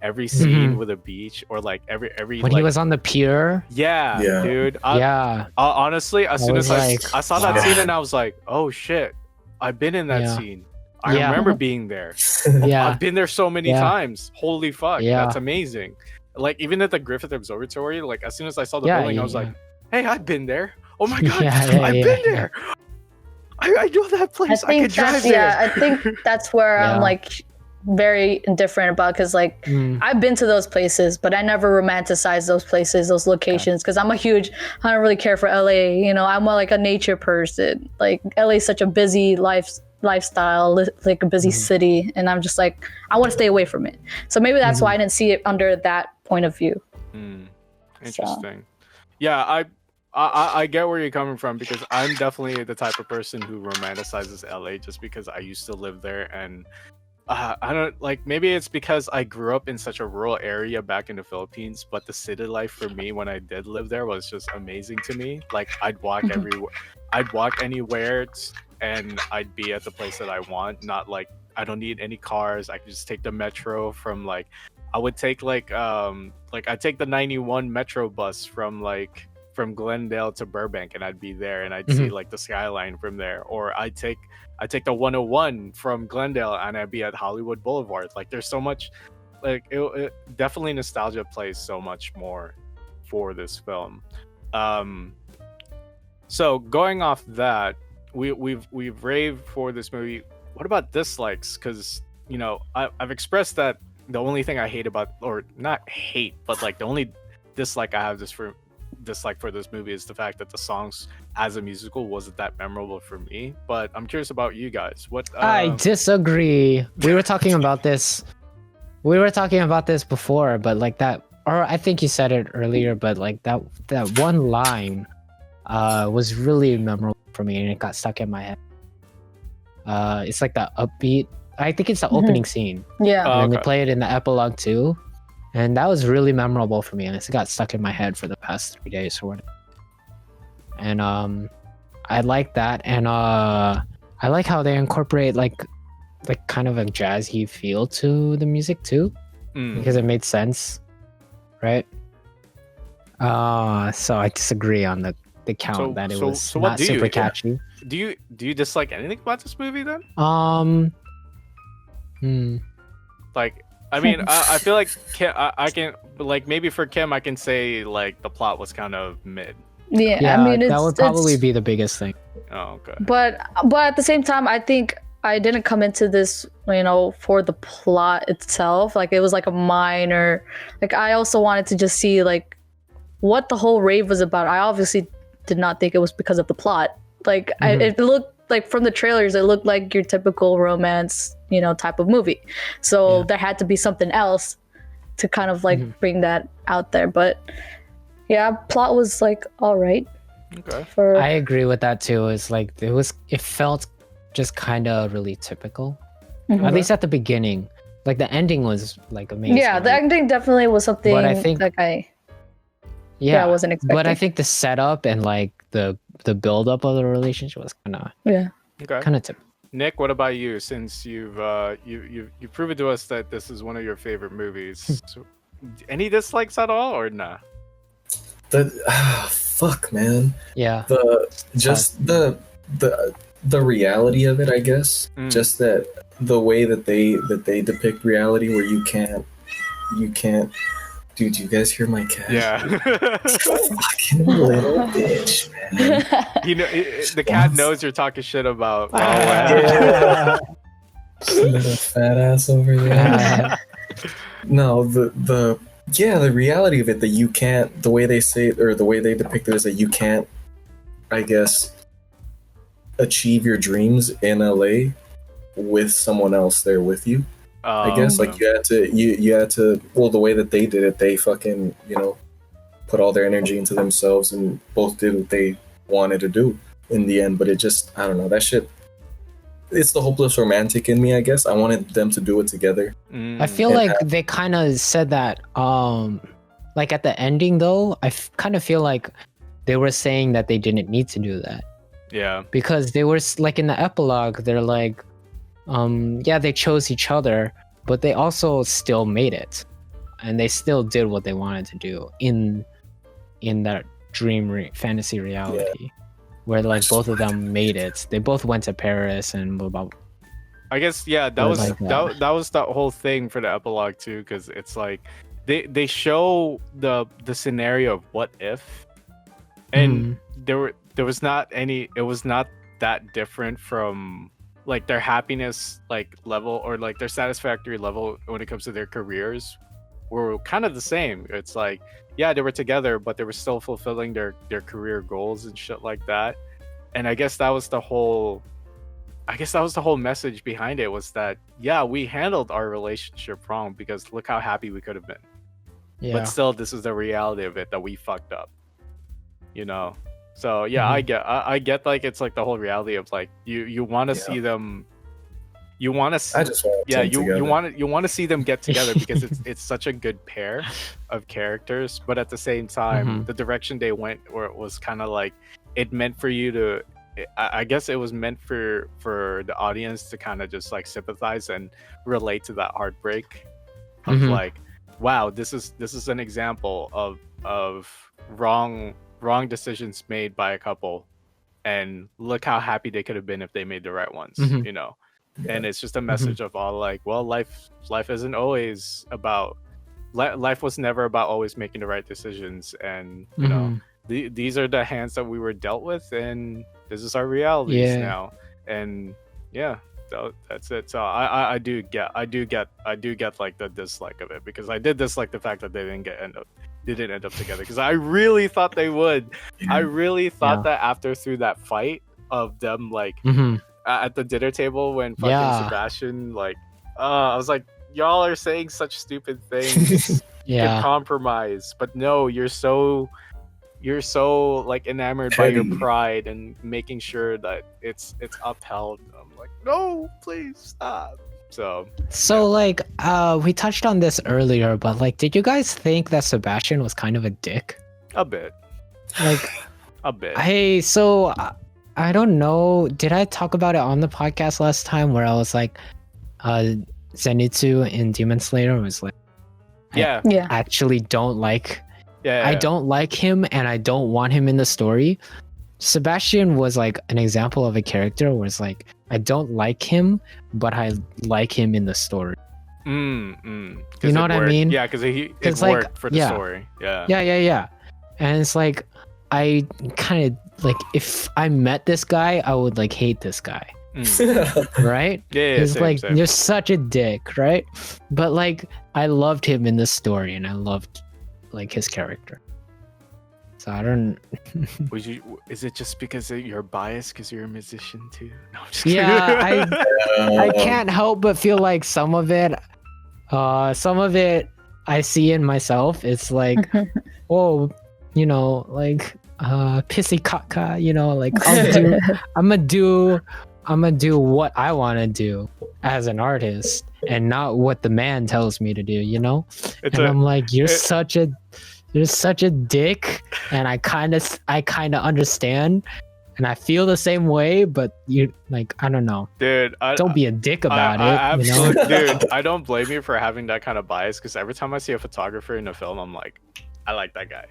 every scene with a beach, or like every when he was on the pier. Dude. Honestly, as soon as I saw that scene, and I was like, oh shit, I've been in that scene. I remember being there. I've been there so many times. Holy fuck, that's amazing. Like even at the Griffith Observatory, like as soon as I saw the building, I was like, hey, I've been there. Oh my god, I've been there. I know that place. I could drive there. I think that's where I'm like very indifferent about, because like I've been to those places, but I never romanticize those places, those locations, because I don't really care for LA. You know, I'm more like a nature person. Like LA is such a busy lifestyle, like a busy city, and I'm just like, I want to stay away from it. So maybe that's why I didn't see it under that point of view. Interesting. Yeah, I get where you're coming from, because I'm definitely the type of person who romanticizes LA just because I used to live there, and I don't like, maybe it's because I grew up in such a rural area back in the Philippines, but the city life for me when I did live there was just amazing to me. Like I'd walk everywhere, I'd walk anywhere, and I'd be at the place that I want. Not like, I don't need any cars. I could just take the metro from like, I would take like I'd take the 91 metro bus from Glendale to Burbank, and I'd be there, and I'd see like the skyline from there. Or I'd take the 101 from Glendale, and I'd be at Hollywood Boulevard. Like there's so much, like it definitely nostalgia plays so much more for this film. So going off that, we've raved for this movie. What about dislikes? Because, you know, I've expressed that the only thing I hate about, or not hate, but like the only dislike I have dislike for this movie is the fact that the songs as a musical wasn't that memorable for me. But I'm curious about you guys. What I disagree. We were talking about this. We were talking about this before, but like that, or I think you said it earlier, but like that one line was really memorable for me, and it got stuck in my head. It's like the upbeat. I think it's the opening scene. Yeah. And they play it in the epilogue too, and that was really memorable for me, and it got stuck in my head for the past 3 days or whatever. And I like that, and I like how they incorporate like kind of a jazzy feel to the music too, because it made sense, right? So I disagree on the count that it was not super catchy. Do you dislike anything about this movie then? Like, I mean, I feel like I can like maybe for Kim I can say like the plot was kind of mid. Yeah, I mean that would probably be the biggest thing. Oh, okay. But at the same time, I think I didn't come into this, for the plot itself. Like it was like a minor. Like I also wanted to just see like what the whole rave was about. I obviously did not think it was because of the plot. Like it looked like from the trailers, it looked like your typical romance, type of movie. So there had to be something else to kind of like bring that out there. But yeah, plot was like all right. Okay. I agree with that too. It felt just kind of really typical, at least at the beginning. Like the ending was like amazing. Yeah, the ending definitely was something. But I think I wasn't expecting. But I think the setup and like the build up of the relationship was kind of kind of typical. Nick, what about you? Since you've proven to us that this is one of your favorite movies, so, any dislikes at all or nah? Fuck, man. Yeah. The reality of it, I guess. Just that the way that they depict reality, where you can't. Dude, do you guys hear my cat? Yeah. Fucking little bitch, man. The cat knows you're talking shit about. Little fat ass over there. No, the reality of it, that you can't, the way they say it, or the way they depict it, is that you can't, I guess, achieve your dreams in LA with someone else there with you. I guess like you had to well, the way that they did it, they fucking put all their energy into themselves and both did what they wanted to do in the end. But it just, I don't know, that shit, it's the hopeless romantic in me, I guess. I wanted them to do it together. I feel like they kind of said that like at the ending though. I kind of feel like they were saying that they didn't need to do that. Yeah, because they were like in the epilogue, they're like they chose each other, but they also still made it, and they still did what they wanted to do in that dream fantasy reality, where like both of them made it. They both went to Paris and blah, blah, blah. I guess that was the whole thing for the epilogue too, because it's like they show the scenario of what if, and there was not any. It was not that different from like their happiness like level, or like their satisfactory level when it comes to their careers were kind of the same. It's like, yeah, they were together, but they were still fulfilling their career goals and shit like that. And I guess that was the whole message behind it, was that, yeah, we handled our relationship wrong because look how happy we could have been. Yeah. But still, this is the reality of it, that we fucked up. So yeah, I get like it's like the whole reality of like you want to see them, you want to you want to see them get together because it's such a good pair of characters, but at the same time the direction they went, where it was kind of like it meant for you to, I guess it was meant for the audience to kind of just like sympathize and relate to that heartbreak of like, wow, this is an example of wrong decisions made by a couple, and look how happy they could have been if they made the right ones. And it's just a message of all like, well, life isn't always about life was never about always making the right decisions, and these are the hands that we were dealt with, and this is our realities now. And that's it. So I do get like the dislike of it, because I did dislike the fact that they didn't end up together because I really thought they would. I really thought that after through that fight of them like at the dinner table when fucking Sebastian like I was like, y'all are saying such stupid things. You can compromise, but no, you're so like enamored by your pride and making sure that it's upheld. I'm like, no, please stop. So like we touched on this earlier, but like, did you guys think that Sebastian was kind of a dick? A bit. Like a bit. Hey, so I don't know. Did I talk about it on the podcast last time where I was like, Zenitsu in Demon Slayer was like, I actually don't like. I don't like him, and I don't want him in the story. Sebastian was like an example of a character where it's like, I don't like him, but I like him in the story. You know what I mean? Yeah, because it worked for the story. Yeah. And it's like, I kind of like, if I met this guy, I would like hate this guy. Right? It's like, you're such a dick, right? But like, I loved him in the story, and I loved like his character. So I don't. Is it just because you're biased because you're a musician too? No, I'm just kidding. I can't help but feel like some of it I see in myself. It's like, oh, you know, like pissy caca, you know, like I'm gonna do what I want to do as an artist and not what the man tells me to do, you know? I'm like, you're such a dick, and I kind of understand, and I feel the same way, but you like, I don't know, dude. Don't be a dick about it. You know? Dude, I don't blame you for having that kind of bias, because every time I see a photographer in a film, I'm like, I like that guy.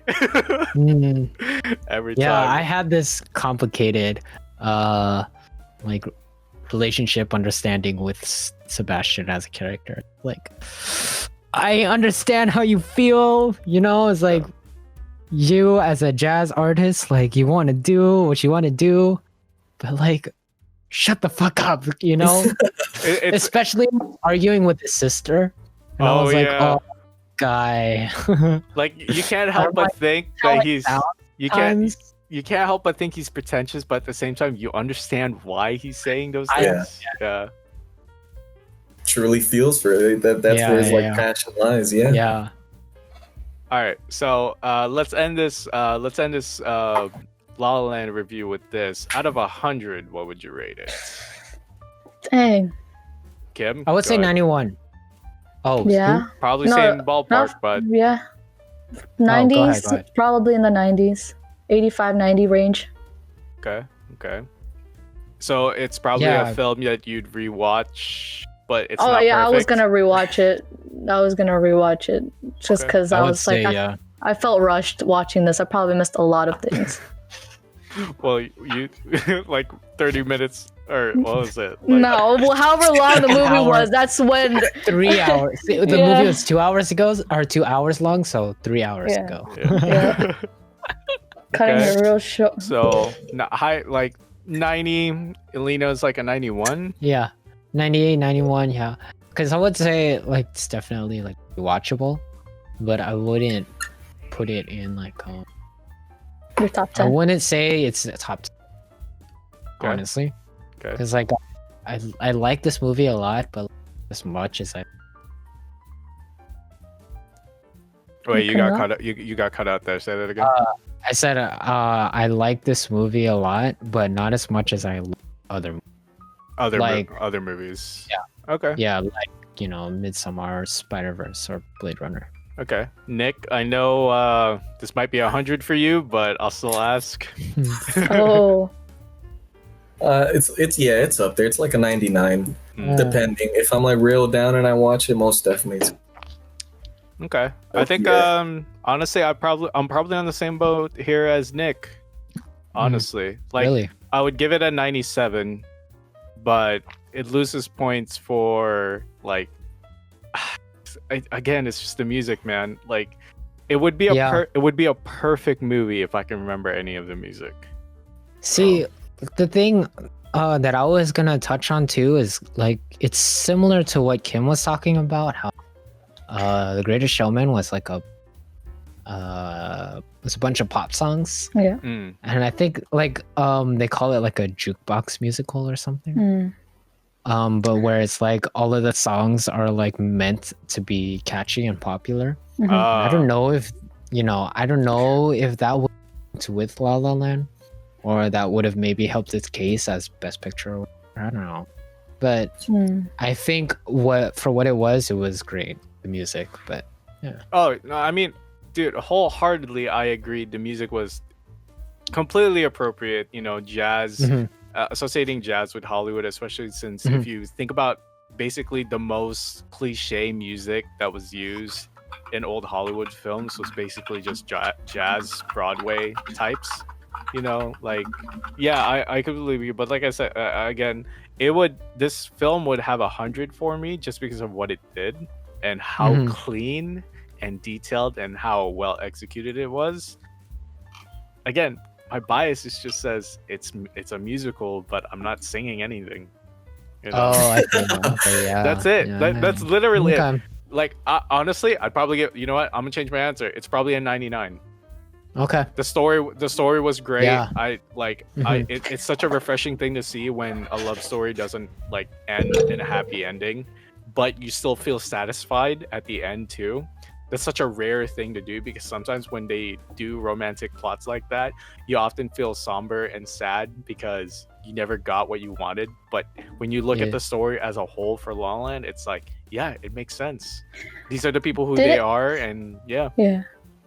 Every time. Yeah, I had this complicated, like, relationship understanding with Sebastian as a character. Like, I understand how you feel, you know? It's like, you as a jazz artist, like, you want to do what you want to do, but like, shut the fuck up, you know? Especially arguing with his sister. And I was like, oh, guy. Like, you can't help but think that he's... You can't help but think he's pretentious, but at the same time, you understand why he's saying those things. Yeah. Truly feels for it. That's where his passion lies. Yeah. All right, so let's end this. La La Land review with this. Out of 100, what would you rate it? Dang. Kim, I would say 91. Oh yeah, probably same ballpark, but 90s, go ahead. Probably in the 90s. 85-90 range. Okay. So it's probably a film that you'd rewatch, but it's not perfect. I was gonna rewatch it just because I was like, I felt rushed watching this. I probably missed a lot of things. Well, you like 30 minutes, or what was it? Like, no, well, however long the movie was, that's when 3 hours. The movie was 2 hours ago, or 2 hours long, so 3 hours ago. Yeah. Cutting it real short. So high, like 90. Elena's like a 91. Yeah, 98, 91. Yeah, because I would say like it's definitely like watchable, but I wouldn't put it in like your top 10. I wouldn't say it's a top 10, honestly. Because like I like this movie a lot, but as much as I. Wait, you got cut out. You got cut out there. Say that again. I said I like this movie a lot, but not as much as I like other movies. Yeah. Okay. Yeah, like, you know, Midsommar, Spider-Verse, or Blade Runner. Okay, Nick, I know this might be 100 for you, but I'll still ask. Oh. It's up there. It's like a 99, depending. If I'm like real down and I watch it, most definitely. Okay, I think honestly, I'm probably on the same boat here as Nick. Honestly, like really? I would give it a 97, but it loses points for like. Again, it's just the music, man. Like, it would be a perfect movie if I can remember any of the music. See, the thing that I was gonna touch on too is like it's similar to what Kim was talking about. How The Greatest Showman was like a was a bunch of pop songs. Yeah. Mm. And I think like they call it like a jukebox musical or something. But where it's like all of the songs are like meant to be catchy and popular. I don't know if that was with La La Land, or that would have maybe helped its case as Best Picture. I don't know, but I think for what it was great, the music. But yeah. Oh no, I mean, dude, wholeheartedly, I agreed. The music was completely appropriate. You know, jazz. Associating jazz with Hollywood, especially since if you think about basically the most cliche music that was used in old Hollywood films was basically just jazz Broadway types, you know, like, yeah, I completely agree. But like I said, again, this film would have 100 for me just because of what it did and how clean and detailed and how well executed it was. Again, my bias just says it's a musical, but I'm not singing anything. You know? Oh, I think okay, yeah. That's it. Yeah, that's literally okay. it. Like, honestly, I'd probably get. You know what? I'm gonna change my answer. It's probably a 99. Okay. The story was great. Yeah. It's such a refreshing thing to see when a love story doesn't like end in a happy ending, but you still feel satisfied at the end too. That's such a rare thing to do, because sometimes when they do romantic plots like that, you often feel somber and sad because you never got what you wanted. But when you look at the story as a whole for La La Land, it's like, yeah, it makes sense. These are the people who they are, and yeah.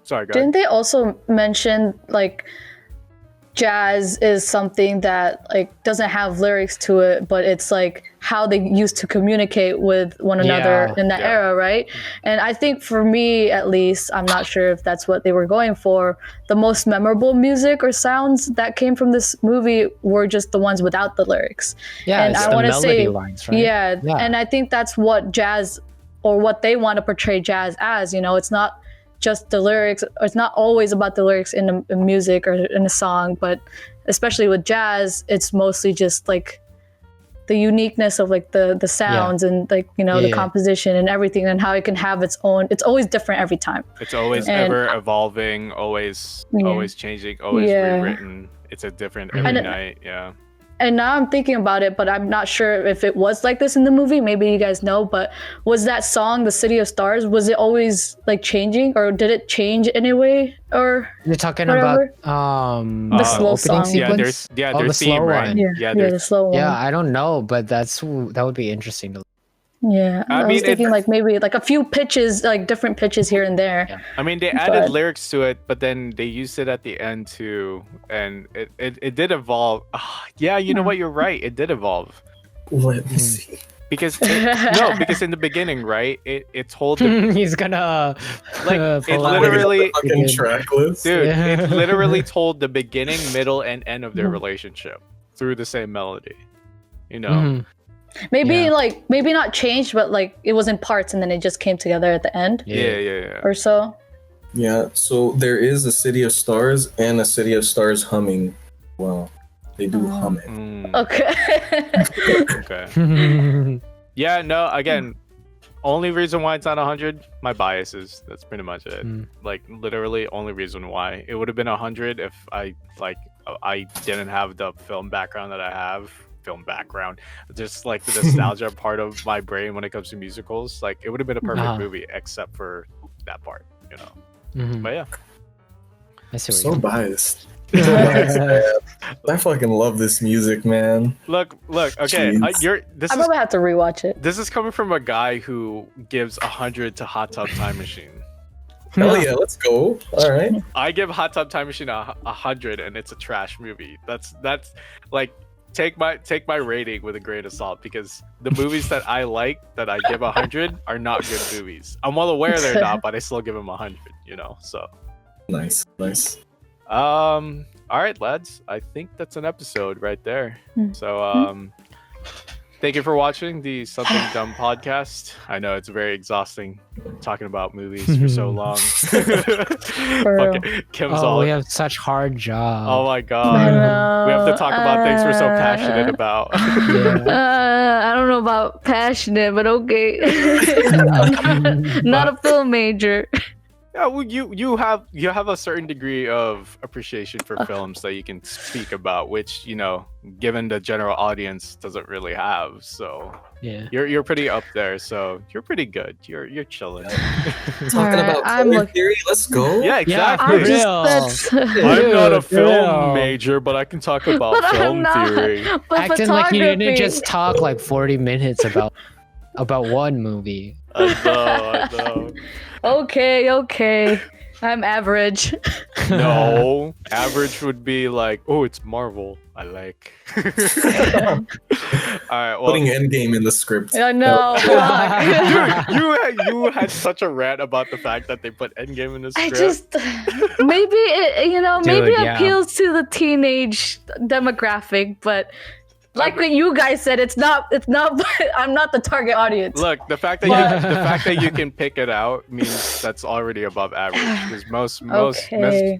Sorry, go ahead. Didn't they also mention like jazz is something that like doesn't have lyrics to it, but it's like how they used to communicate with one another in that era, right? And I think for me, at least, I'm not sure if that's what they were going for, the most memorable music or sounds that came from this movie were just the ones without the lyrics. And I want to say lines, right? And I think that's what jazz, or what they want to portray jazz as, you know. It's not just the lyrics, or it's not always about the lyrics in the music or in a song, but especially with jazz, it's mostly just like the uniqueness of like the sounds and like, you know, the composition and everything, and how it can have its own, it's always different every time. It's always ever evolving, always changing, always rewritten. It's a different every night. And now I'm thinking about it, but I'm not sure if it was like this in the movie. Maybe you guys know, but was that song, The City of Stars, was it always like changing, or did it change in any way? Or you're talking whatever? about the slow song. There's the theme, slow right? one. The slow one. Yeah, I don't know, but that would be interesting to. Yeah, I was thinking like maybe like a few pitches, like different pitches here and there. Yeah. I mean, they added lyrics to it, but then they used it at the end too, and it did evolve. You know what? You're right. It did evolve. Let me see. Because because in the beginning, right? It told he's gonna like it literally fucking track list. Dude, it literally told the beginning, middle, and end of their relationship through the same melody. You know. Maybe maybe not changed, but like it was in parts and then it just came together at the end. Yeah. Or so. Yeah, so there is a City of Stars and a City of Stars humming. Wow. They do hum it. Okay. Yeah, no, again, only reason why it's not 100, my biases. That's pretty much it. Like literally only reason why. It would have been 100 if I didn't have the film background that I have. Just like the nostalgia part of my brain when it comes to musicals, like it would have been a perfect movie except for that part, you know. But yeah, I see so biased. I fucking love this music, man. Look. Okay, I probably have to rewatch it. This is coming from a guy who gives 100 to Hot Tub Time Machine. Hell yeah, let's go. All right. I give Hot Tub Time Machine 100, and it's a trash movie. That's like. Take my rating with a grain of salt, because the movies that I like that I give 100 are not good movies. I'm well aware they're not, but I still give them 100. You know, so nice. All right, lads. I think that's an episode right there. So thank you for watching the Something Dumb podcast. I know it's very exhausting talking about movies for so long. We have such hard job. Oh my god. We have to talk about things we're so passionate about. I don't know about passionate, but okay. I'm not a film major. Yeah, well, you have a certain degree of appreciation for films that you can speak about, which given the general audience, doesn't really have. So Yeah, you're pretty up there. So you're pretty good. You're chilling. Talking about color theory, let's go. Yeah, exactly. I'm not a film major, but I can talk about film theory. Acting like you didn't just talk like 40 minutes about one movie. I know. Okay. I'm average. No, average would be like, oh, it's Marvel. I like. All right, well, putting Endgame in the script. I know. Dude, you had such a rant about the fact that they put Endgame in the script. I just maybe it appeals to the teenage demographic, but. Like what you guys said, it's not. I'm not the target audience. Look, the fact that you can pick it out means that's already above average. Because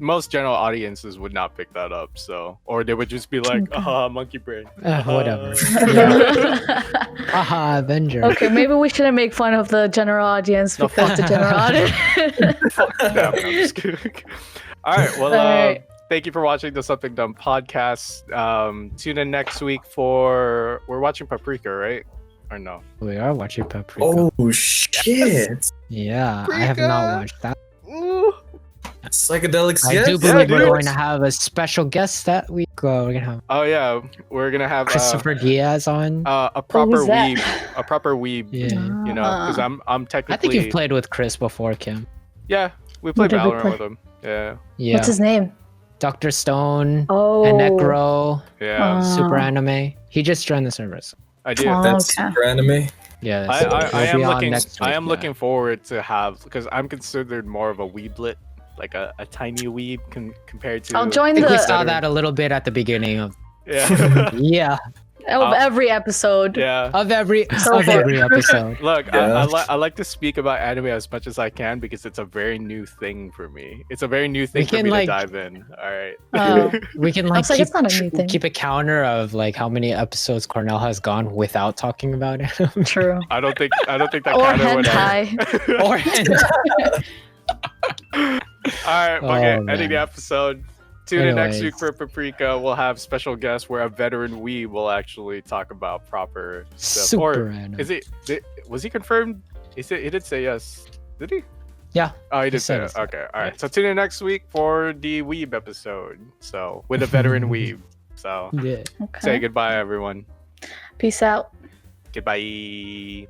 most general audiences would not pick that up. So, or they would just be like, monkey brain. Whatever. Avenger. Okay, maybe we shouldn't make fun of the general audience because the general audience. Fuck them, I'm just kidding. All right. Well. Thank you for watching the Something Dumb podcast. Tune in next week we're watching Paprika, right? Or no? We are watching Paprika. Oh shit! Yeah, Paprika. I have not watched that. Ooh. Psychedelics. I do believe we're going to have a special guest that week. We're gonna have. Oh yeah, we're gonna have Christopher Diaz on. A proper weeb. A proper weeb. Yeah. Because I'm technically. I think you've played with Chris before, Kim. Yeah, we played Valorant with him. Yeah. What's his name? Dr. Stone, Oh, Necro, Yeah. Super Anime. He just joined the service. I do. That's Super Anime. Yeah, I am looking. I am week, looking forward to have because I'm considered more of a weeblet, like a tiny weeb compared to. I'll join I think we saw that a little bit at the beginning of. Yeah. Yeah. Of every episode. Yeah. Of every episode. Look, Yeah. I like to speak about anime as much as I can because it's a very new thing for me. It's a very new thing for me to dive in. All right. We can it's not a new thing. keep a counter of like how many episodes Cornell has gone without talking about it. True. I don't think that Or counter would hentai. Or hentai. All right, okay. Oh, Ending the man. episode. Tune in next Anyways. week for Paprika. We'll have special guests where a veteran weeb will actually talk about proper stuff. Super Or anime. was he confirmed? He did say yes. Did he? Yeah. Oh, he did say said it. it. Okay, all right. So tune in next week for the weeb episode. So with a veteran weeb. So Yeah. say goodbye, everyone. Peace out. Goodbye.